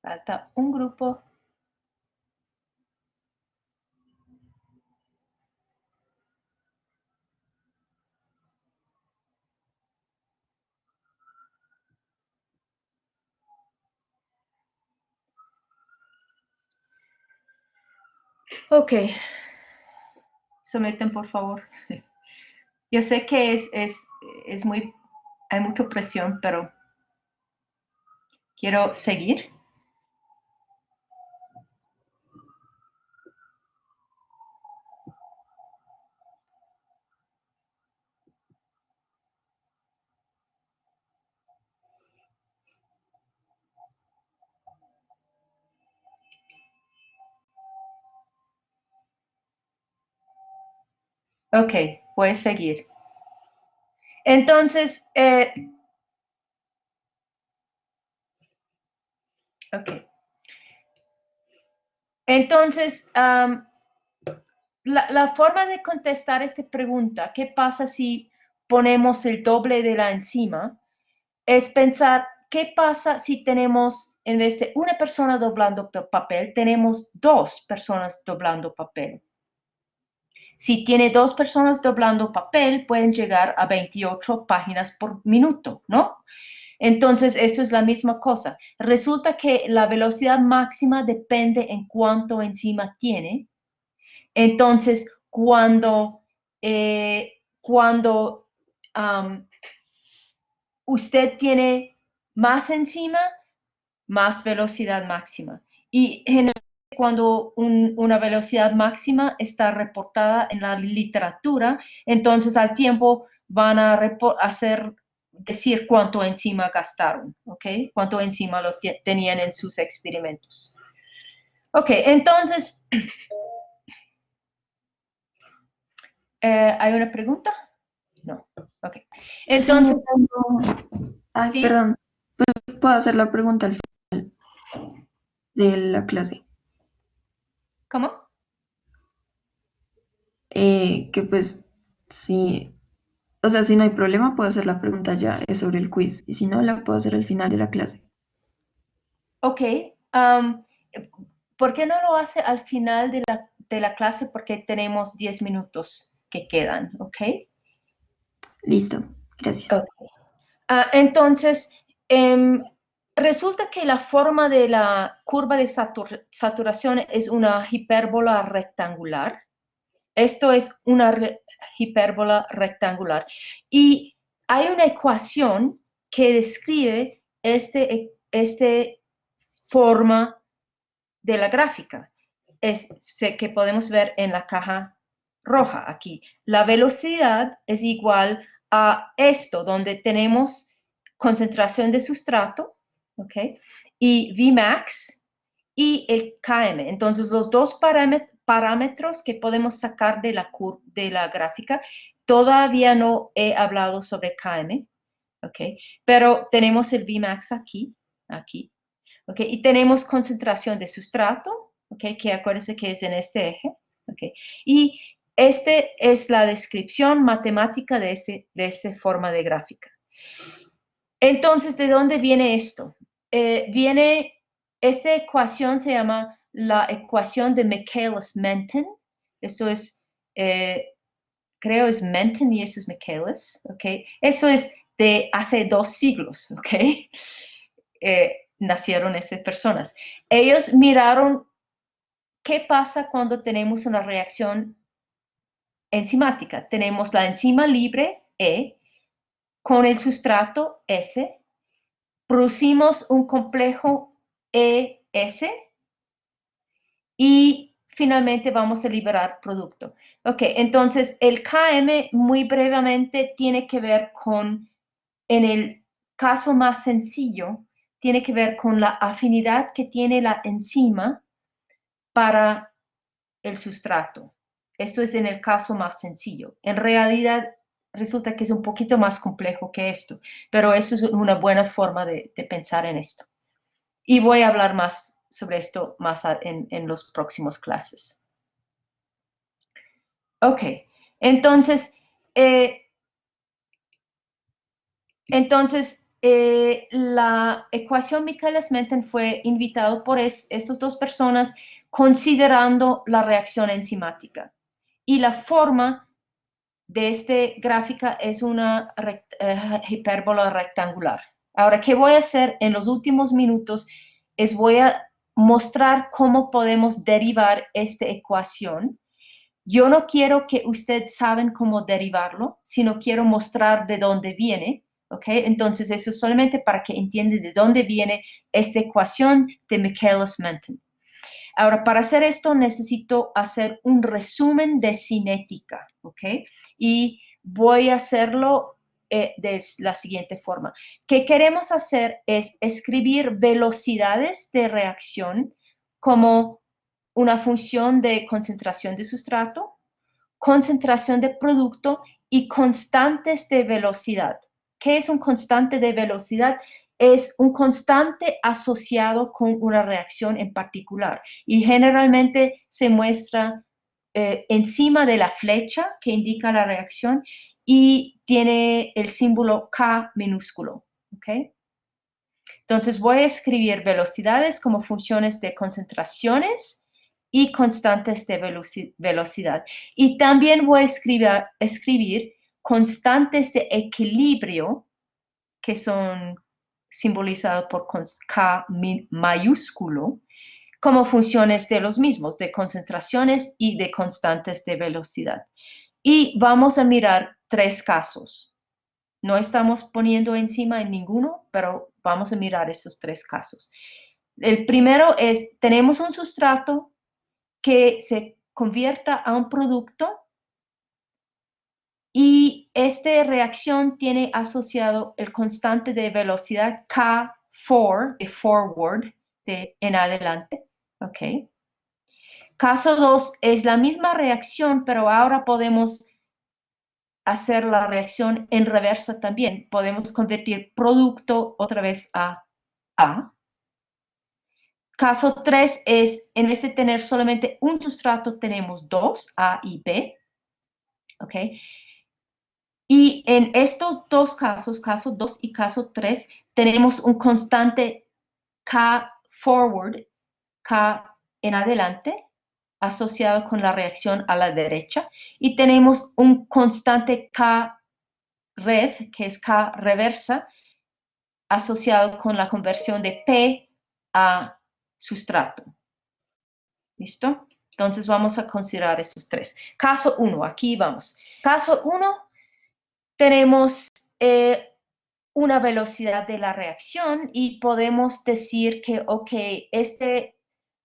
Falta un grupo. Ok, someten por favor. Yo sé que es muy, hay mucha presión, pero quiero seguir. Ok, voy a seguir. Entonces, ok. Entonces, la forma de contestar esta pregunta, ¿qué pasa si ponemos el doble de la enzima? Es pensar, ¿qué pasa si tenemos, en vez de una persona doblando papel, tenemos 2 personas doblando papel? Si tiene 2 personas doblando papel, pueden llegar a 28 páginas por minuto, ¿no? Entonces, eso es la misma cosa. Resulta que la velocidad máxima depende en cuánto enzima tiene. Entonces, cuando usted tiene más enzima, más velocidad máxima. Y generalmente cuando una velocidad máxima está reportada en la literatura, entonces al tiempo van a decir cuánto enzima gastaron, ¿ok? Cuánto enzima tenían en sus experimentos. Ok, entonces, ¿hay una pregunta? No, ok. Sí, Entonces, ay, ¿sí? perdón, puedo hacer la pregunta al final de la clase. ¿Cómo? Que pues sí, o sea, si no hay problema, puedo hacer la pregunta ya, es sobre el quiz. Y si no, la puedo hacer al final de la clase. Ok. ¿Por qué no lo hace al final de la clase? Porque tenemos 10 minutos que quedan, ¿ok? Listo, gracias. Ok. Entonces, em, resulta que la forma de la curva de saturación es una hipérbola rectangular. Esto es una hipérbola rectangular. Y hay una ecuación que describe este forma de la gráfica. Que podemos ver en la caja roja aquí. La velocidad es igual a esto, donde tenemos concentración de sustrato, ¿ok? Y Vmax y el Km. Entonces, los dos parámetros que podemos sacar de la gráfica, todavía no he hablado sobre Km, ¿ok? Pero tenemos el Vmax aquí, ¿ok? Y tenemos concentración de sustrato, ¿ok? Que acuérdense que es en este eje, ¿ok? Y este es la descripción matemática de esta forma de gráfica. Entonces, ¿de dónde viene esto? Esta ecuación se llama la ecuación de Michaelis-Menten. Esto es, creo es Menten y eso es Michaelis, ¿ok? Eso es de hace 2 siglos, ¿ok? Nacieron esas personas. Ellos miraron qué pasa cuando tenemos una reacción enzimática. Tenemos la enzima libre E con el sustrato S, producimos un complejo ES y finalmente vamos a liberar producto. Ok, entonces el Km muy brevemente tiene que ver con, en el caso más sencillo, tiene que ver con la afinidad que tiene la enzima para el sustrato. Eso es en el caso más sencillo. En realidad resulta que es un poquito más complejo que esto, pero eso es una buena forma de pensar en esto. Y voy a hablar más sobre esto más en los próximos clases. Ok, entonces, eh, la ecuación Michaelis-Menten fue invitado por estas dos personas considerando la reacción enzimática. Y la forma de esta gráfica es una hipérbola rectangular. Ahora, ¿qué voy a hacer en los últimos minutos? Es voy a mostrar cómo podemos derivar esta ecuación. Yo no quiero que ustedes saben cómo derivarlo, sino quiero mostrar de dónde viene, ¿ok? Entonces, eso es solamente para que entiendan de dónde viene esta ecuación de Michaelis-Menten. Ahora, para hacer esto necesito hacer un resumen de cinética, ¿ok? Y voy a hacerlo de la siguiente forma. ¿Qué queremos hacer? Es escribir velocidades de reacción como una función de concentración de sustrato, concentración de producto y constantes de velocidad. ¿Qué es un constante de velocidad? Es un constante asociado con una reacción en particular y generalmente se muestra encima de la flecha que indica la reacción y tiene el símbolo K minúsculo. ¿Okay? Entonces voy a escribir velocidades como funciones de concentraciones y constantes de velocidad. Y también voy a escribir constantes de equilibrio que son simbolizados por K mayúsculo como funciones de los mismos, de concentraciones y de constantes de velocidad. Y vamos a mirar 3 casos. No estamos poniendo encima en ninguno, pero vamos a mirar esos 3 casos. El primero es, tenemos un sustrato que se convierta a un producto y esta reacción tiene asociado el constante de velocidad K4, de forward, de en adelante. ¿Ok? Caso 2 es la misma reacción, pero ahora podemos hacer la reacción en reversa también. Podemos convertir producto otra vez a A. Caso 3 es, en vez de tener solamente un sustrato, tenemos dos, A y B. ¿ok? Y en estos dos casos, caso 2 y caso 3, tenemos un constante K forward, K en adelante, asociado con la reacción a la derecha, y tenemos un constante K rev, que es K reversa, asociado con la conversión de P a sustrato. ¿Listo? Entonces vamos a considerar esos tres. Caso 1, aquí vamos. Caso 1, tenemos una velocidad de la reacción y podemos decir que, ok, esta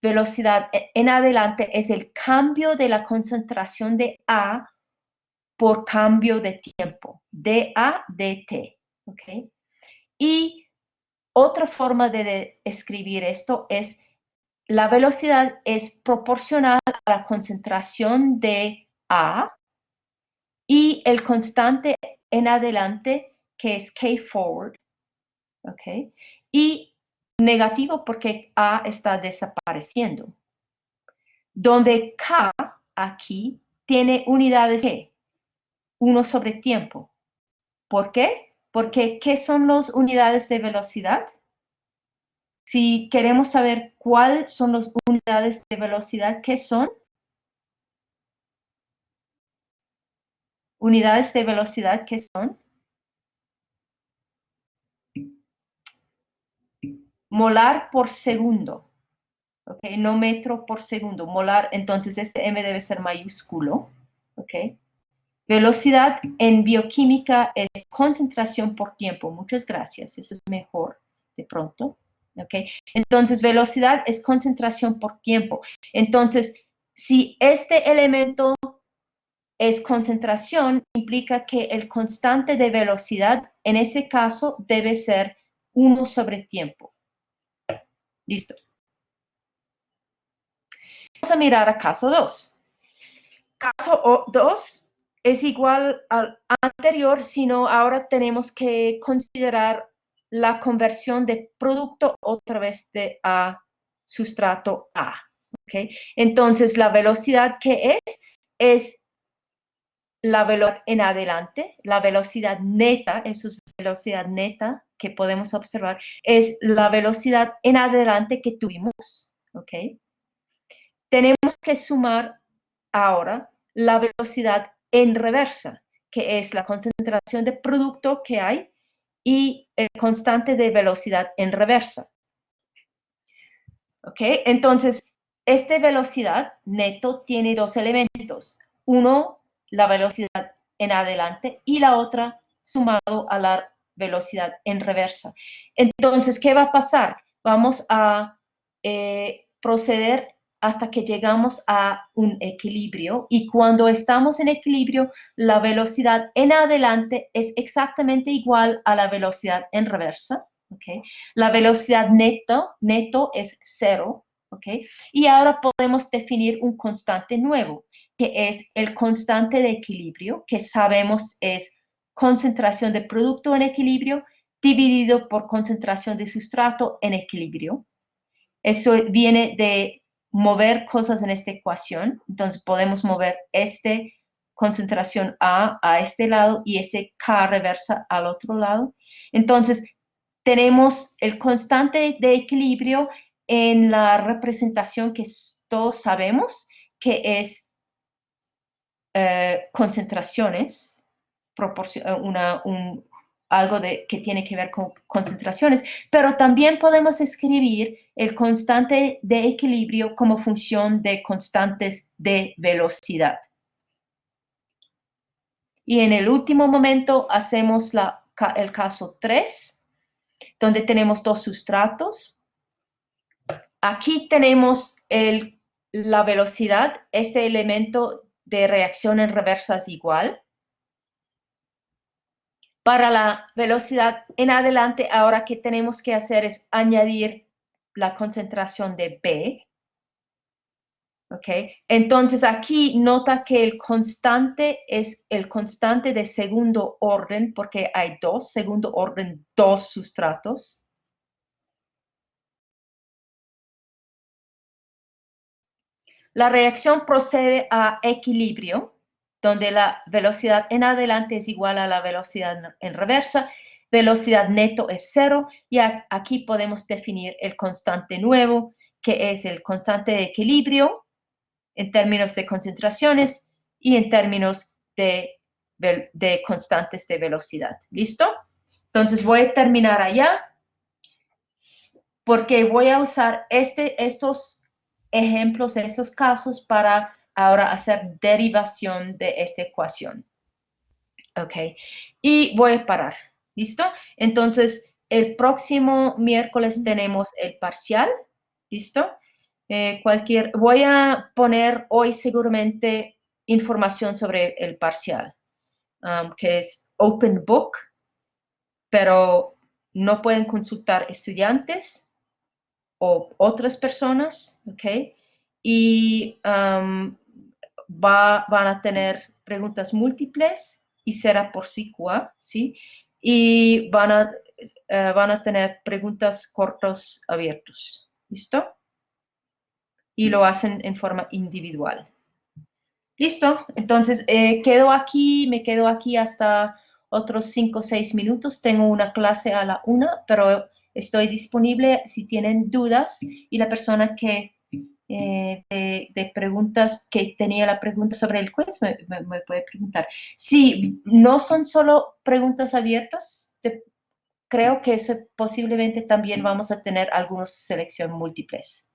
velocidad en adelante es el cambio de la concentración de A por cambio de tiempo, dA dt, ¿ok? Y otra forma de escribir esto es la velocidad es proporcional a la concentración de A y el constante en adelante, que es K forward, ¿ok? Y negativo porque A está desapareciendo. Donde K aquí tiene unidades ¿qué? 1 sobre tiempo. ¿Por qué? Porque ¿qué son las unidades de velocidad? Si queremos saber cuáles son las unidades de velocidad, ¿qué son? Unidades de velocidad, ¿qué son? Molar por segundo, ¿ok? No metro por segundo, molar, entonces este M debe ser mayúsculo, ¿ok? Velocidad en bioquímica es concentración por tiempo. Muchas gracias, eso es mejor de pronto, ¿ok? Entonces, velocidad es concentración por tiempo. Entonces, si este elemento es concentración, implica que el constante de velocidad en ese caso debe ser 1 sobre tiempo. Listo. Vamos a mirar a caso 2. Caso 2 es igual al anterior, sino ahora tenemos que considerar la conversión de producto otra vez de A sustrato A. ¿Okay? Entonces, la velocidad que es la velocidad en adelante, la velocidad neta, eso es velocidad neta que podemos observar, es la velocidad en adelante que tuvimos. ¿Ok? Tenemos que sumar ahora la velocidad en reversa, que es la concentración de producto que hay y el constante de velocidad en reversa. ¿Ok? Entonces, esta velocidad neto tiene dos elementos. Uno, la velocidad en adelante y la otra sumado a la velocidad en reversa. Entonces, ¿qué va a pasar? Vamos a proceder hasta que llegamos a un equilibrio y cuando estamos en equilibrio, la velocidad en adelante es exactamente igual a la velocidad en reversa. ¿Okay? La velocidad neto es 0, ¿ok? Y ahora podemos definir un constante nuevo, que es el constante de equilibrio, que sabemos es concentración de producto en equilibrio dividido por concentración de sustrato en equilibrio. Eso viene de mover cosas en esta ecuación, entonces podemos mover esta concentración a este lado y ese K reversa al otro lado. Entonces, tenemos el constante de equilibrio en la representación que todos sabemos, que es concentraciones, algo que tiene que ver con concentraciones, pero también podemos escribir el constante de equilibrio como función de constantes de velocidad. Y en el último momento hacemos el caso 3, donde tenemos dos sustratos. Aquí tenemos la velocidad, este elemento de reacción en reversa es igual. Para la velocidad en adelante, ahora que tenemos que hacer es añadir la concentración de B. ¿Ok? Entonces aquí nota que el constante es el constante de segundo orden, porque hay segundo orden, dos sustratos. La reacción procede a equilibrio, donde la velocidad en adelante es igual a la velocidad en reversa, velocidad neto es 0, y aquí podemos definir el constante nuevo, que es el constante de equilibrio en términos de concentraciones y en términos de constantes de velocidad. ¿Listo? Entonces voy a terminar allá porque voy a usar estos ejemplos, estos casos para ahora hacer derivación de esta ecuación. Ok, y voy a parar. ¿Listo? Entonces, el próximo miércoles tenemos el parcial. ¿Listo? Voy a poner hoy seguramente información sobre el parcial, que es Open Book, pero no pueden consultar estudiantes o otras personas, ¿ok? Y van a tener preguntas múltiples y será por SICUA, ¿sí? Y van a tener preguntas cortos abiertos, ¿listo? Y lo hacen en forma individual. Listo, entonces me quedo aquí hasta otros 5 o 6 minutos. Tengo una clase a la 1, pero estoy disponible si tienen dudas, y la persona que de preguntas, que tenía la pregunta sobre el quiz, me puede preguntar. Si no son solo preguntas abiertas, creo que posiblemente también vamos a tener algunas selección múltiples.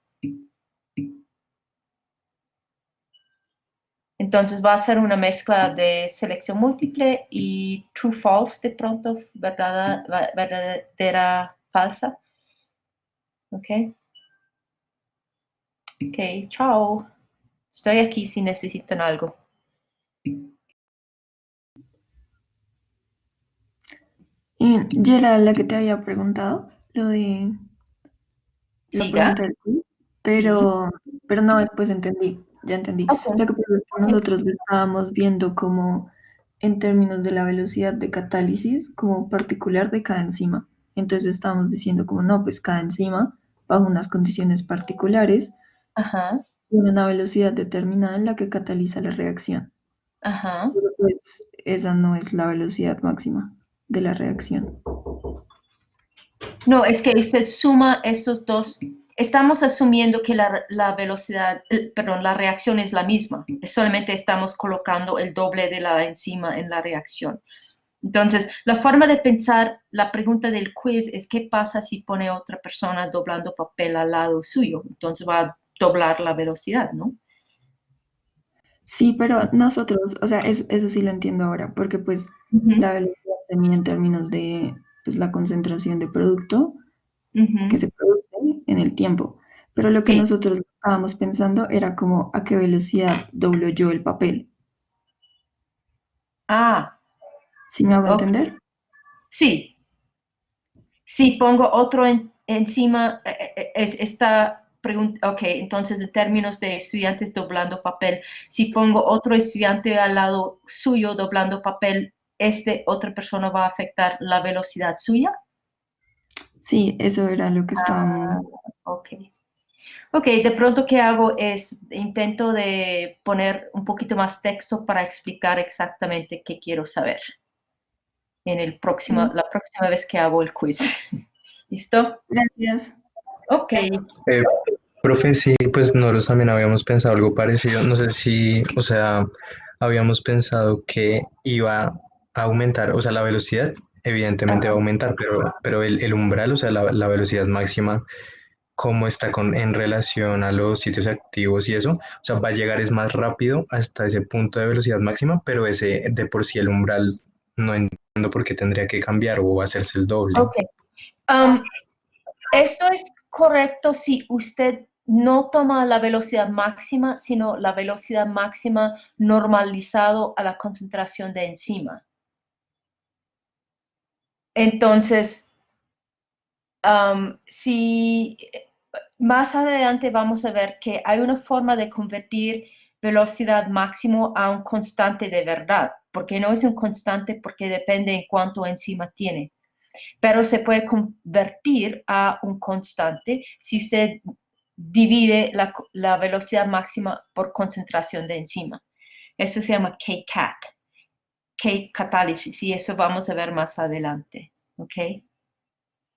Entonces va a ser una mezcla de selección múltiple y true false de pronto, verdadera falsa. Ok. Ok, chao. Estoy aquí si necesitan algo. Y yo era la que te había preguntado, lo de la Siga. pregunta del quiz, Sí. pero no, después entendí, ya entendí. Ok. Lo que pasa es que Ok. nosotros lo estábamos viendo como en términos de la velocidad de catálisis, como particular de cada enzima. Entonces estábamos diciendo como no, pues cada enzima, bajo unas condiciones particulares, Ajá. tiene una velocidad determinada en la que cataliza la reacción. Ajá. Pero pues esa no es la velocidad máxima de la reacción. No, es que usted suma estos dos. Estamos asumiendo que la velocidad, perdón, la reacción es la misma. Solamente estamos colocando el doble de la enzima en la reacción. Entonces, la forma de pensar la pregunta del quiz es: ¿qué pasa si pone otra persona doblando papel al lado suyo? Entonces va a doblar la velocidad, ¿no? Sí, pero nosotros, o sea, eso sí lo entiendo ahora, porque pues Ujú, la velocidad se mide en términos de pues, la concentración de producto que ujú. se produce en el tiempo. Pero lo que Sí. nosotros estábamos pensando era como a qué velocidad doblo yo el papel. Ah, ¿Sí me hago ok. entender? Sí. Si pongo otro encima, esta pregunta, ok, entonces en términos de estudiantes doblando papel, si pongo otro estudiante al lado suyo doblando papel, otra persona va a afectar la velocidad suya. Sí, eso era lo que Ah, estábamos. ok. Ok, de pronto ¿qué hago? Intento de poner un poquito más texto para explicar exactamente qué quiero saber Sí, la próxima vez que hago el quiz. ¿Listo? gracias. Ok. Eh, Profe, sí, pues nosotros también habíamos pensado algo parecido. No sé si, o sea, habíamos pensado que iba a aumentar, o sea, la velocidad evidentemente va a aumentar, pero el umbral, o sea, la velocidad máxima, cómo está en relación a los sitios activos y eso, o sea, va a llegar es más rápido hasta ese punto de velocidad máxima, pero ese de por sí el umbral no entiendo por qué tendría que cambiar o hacerse el doble. Ok. Um, Esto es correcto si usted no toma la velocidad máxima, sino la velocidad máxima normalizado a la concentración de enzima. Entonces, si más adelante vamos a ver que hay una forma de convertir velocidad máximo a un constante de verdad, porque no es un constante porque depende en cuánto enzima tiene, pero se puede convertir a un constante si usted divide la velocidad máxima por concentración de enzima. Eso se llama K-CAT, K-catálisis, y eso vamos a ver más adelante, ¿ok?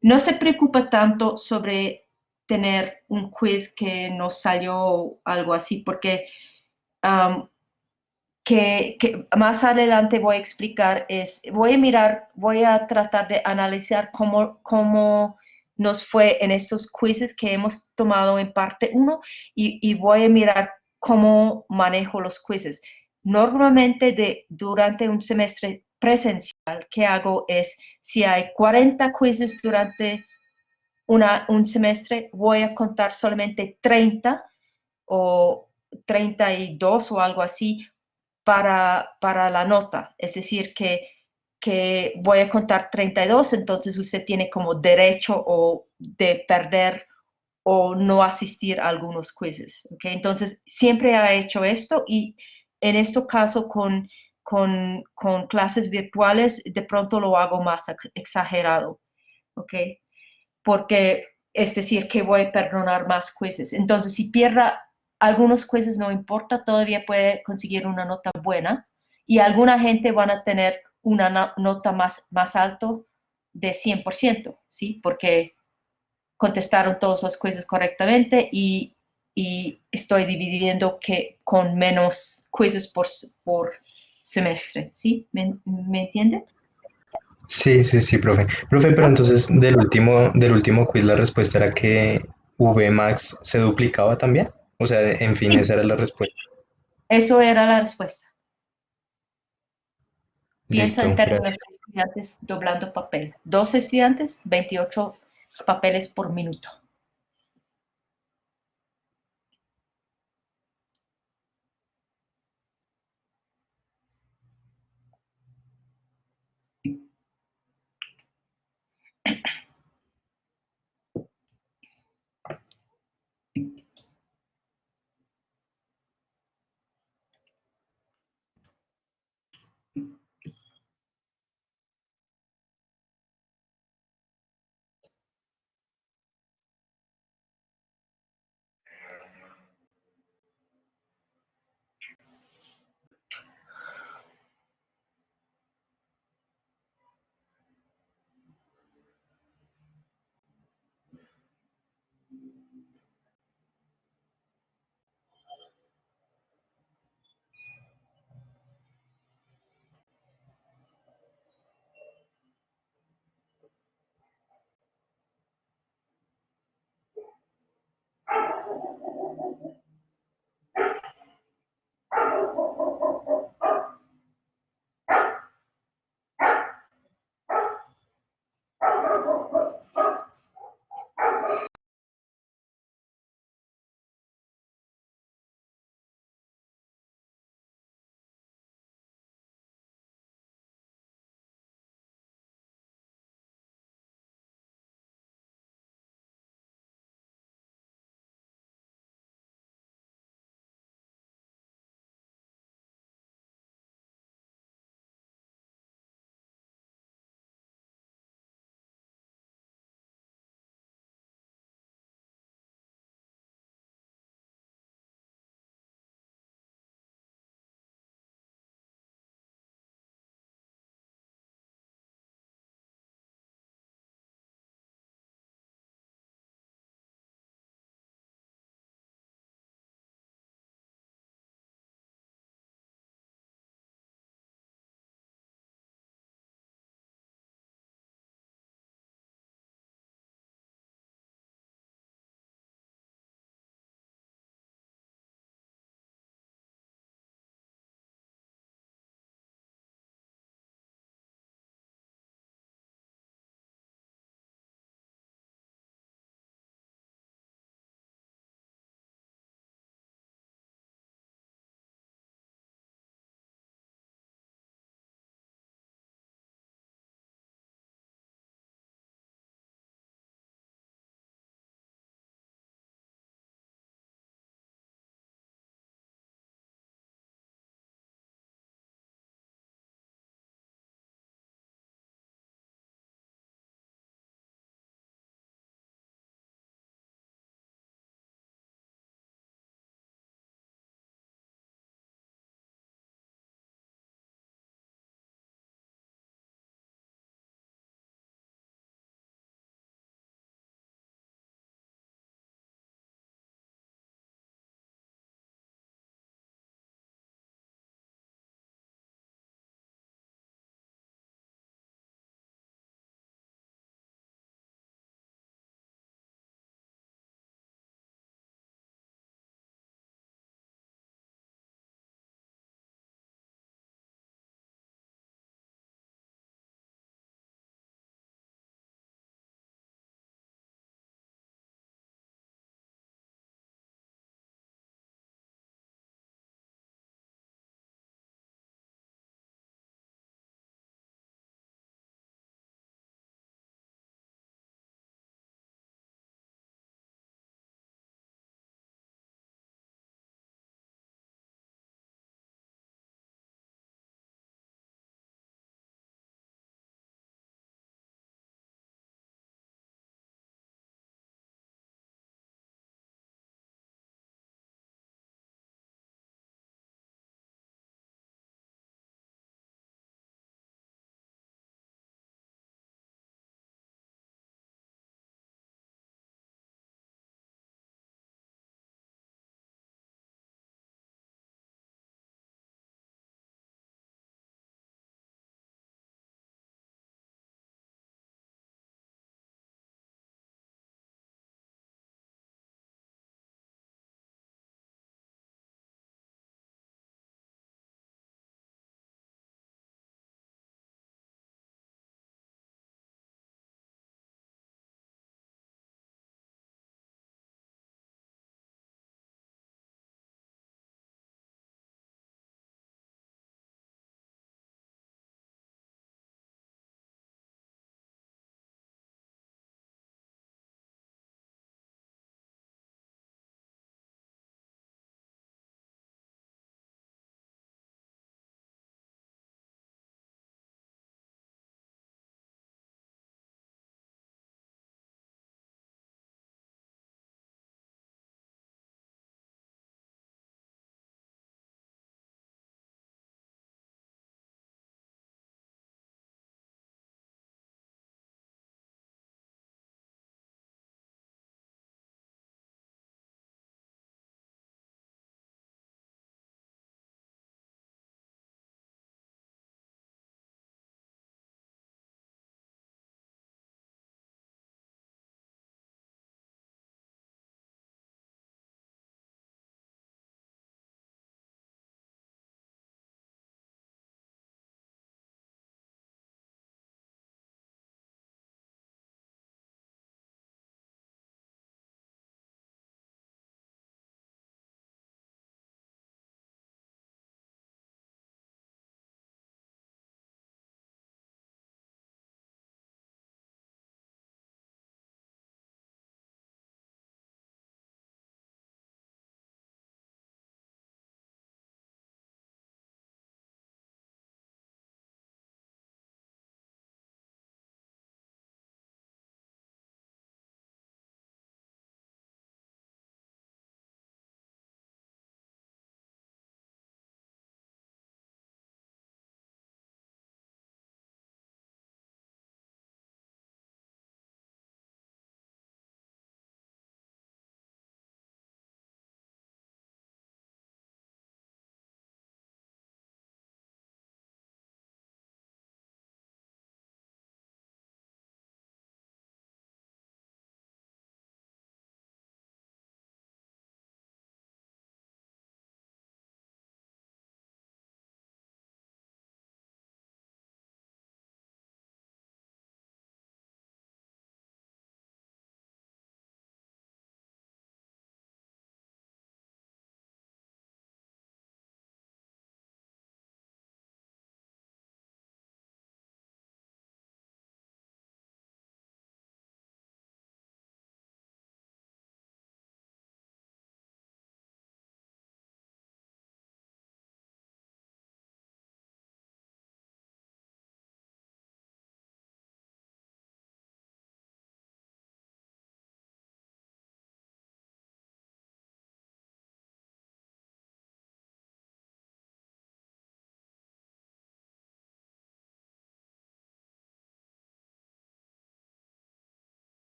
No se preocupa tanto sobre tener un quiz que no salió algo así, porque que más adelante voy a explicar voy a tratar de analizar cómo nos fue en estos quizzes que hemos tomado en parte 1 y voy a mirar cómo manejo los quizzes. Normalmente durante un semestre presencial, ¿qué hago? Es, si hay 40 quizzes durante un semestre, voy a contar solamente 30 o 32 o algo así para la nota. Es decir, que voy a contar 32, entonces usted tiene como derecho o de perder o no asistir a algunos quizzes. ¿Okay? Entonces, siempre he hecho esto y en este caso con clases virtuales, de pronto lo hago más exagerado. ¿Ok? Porque es decir, que voy a perdonar más quizzes. Entonces, si pierda algunos quizzes, no importa, todavía puede conseguir una nota buena y alguna gente van a tener una nota más alto de 100%, ¿sí? Porque contestaron todos los quizzes correctamente y estoy dividiendo que con menos quizzes por semestre, ¿sí? ¿Me entiende? Sí, sí, sí, profe. Profe, pero entonces del último quiz la respuesta era que Vmax se duplicaba también. O sea, en fin, Sí, esa era la respuesta. eso era la respuesta. Piensa en Listo, términos gracias. de estudiantes doblando papel. 12 estudiantes, 28 papeles por minuto.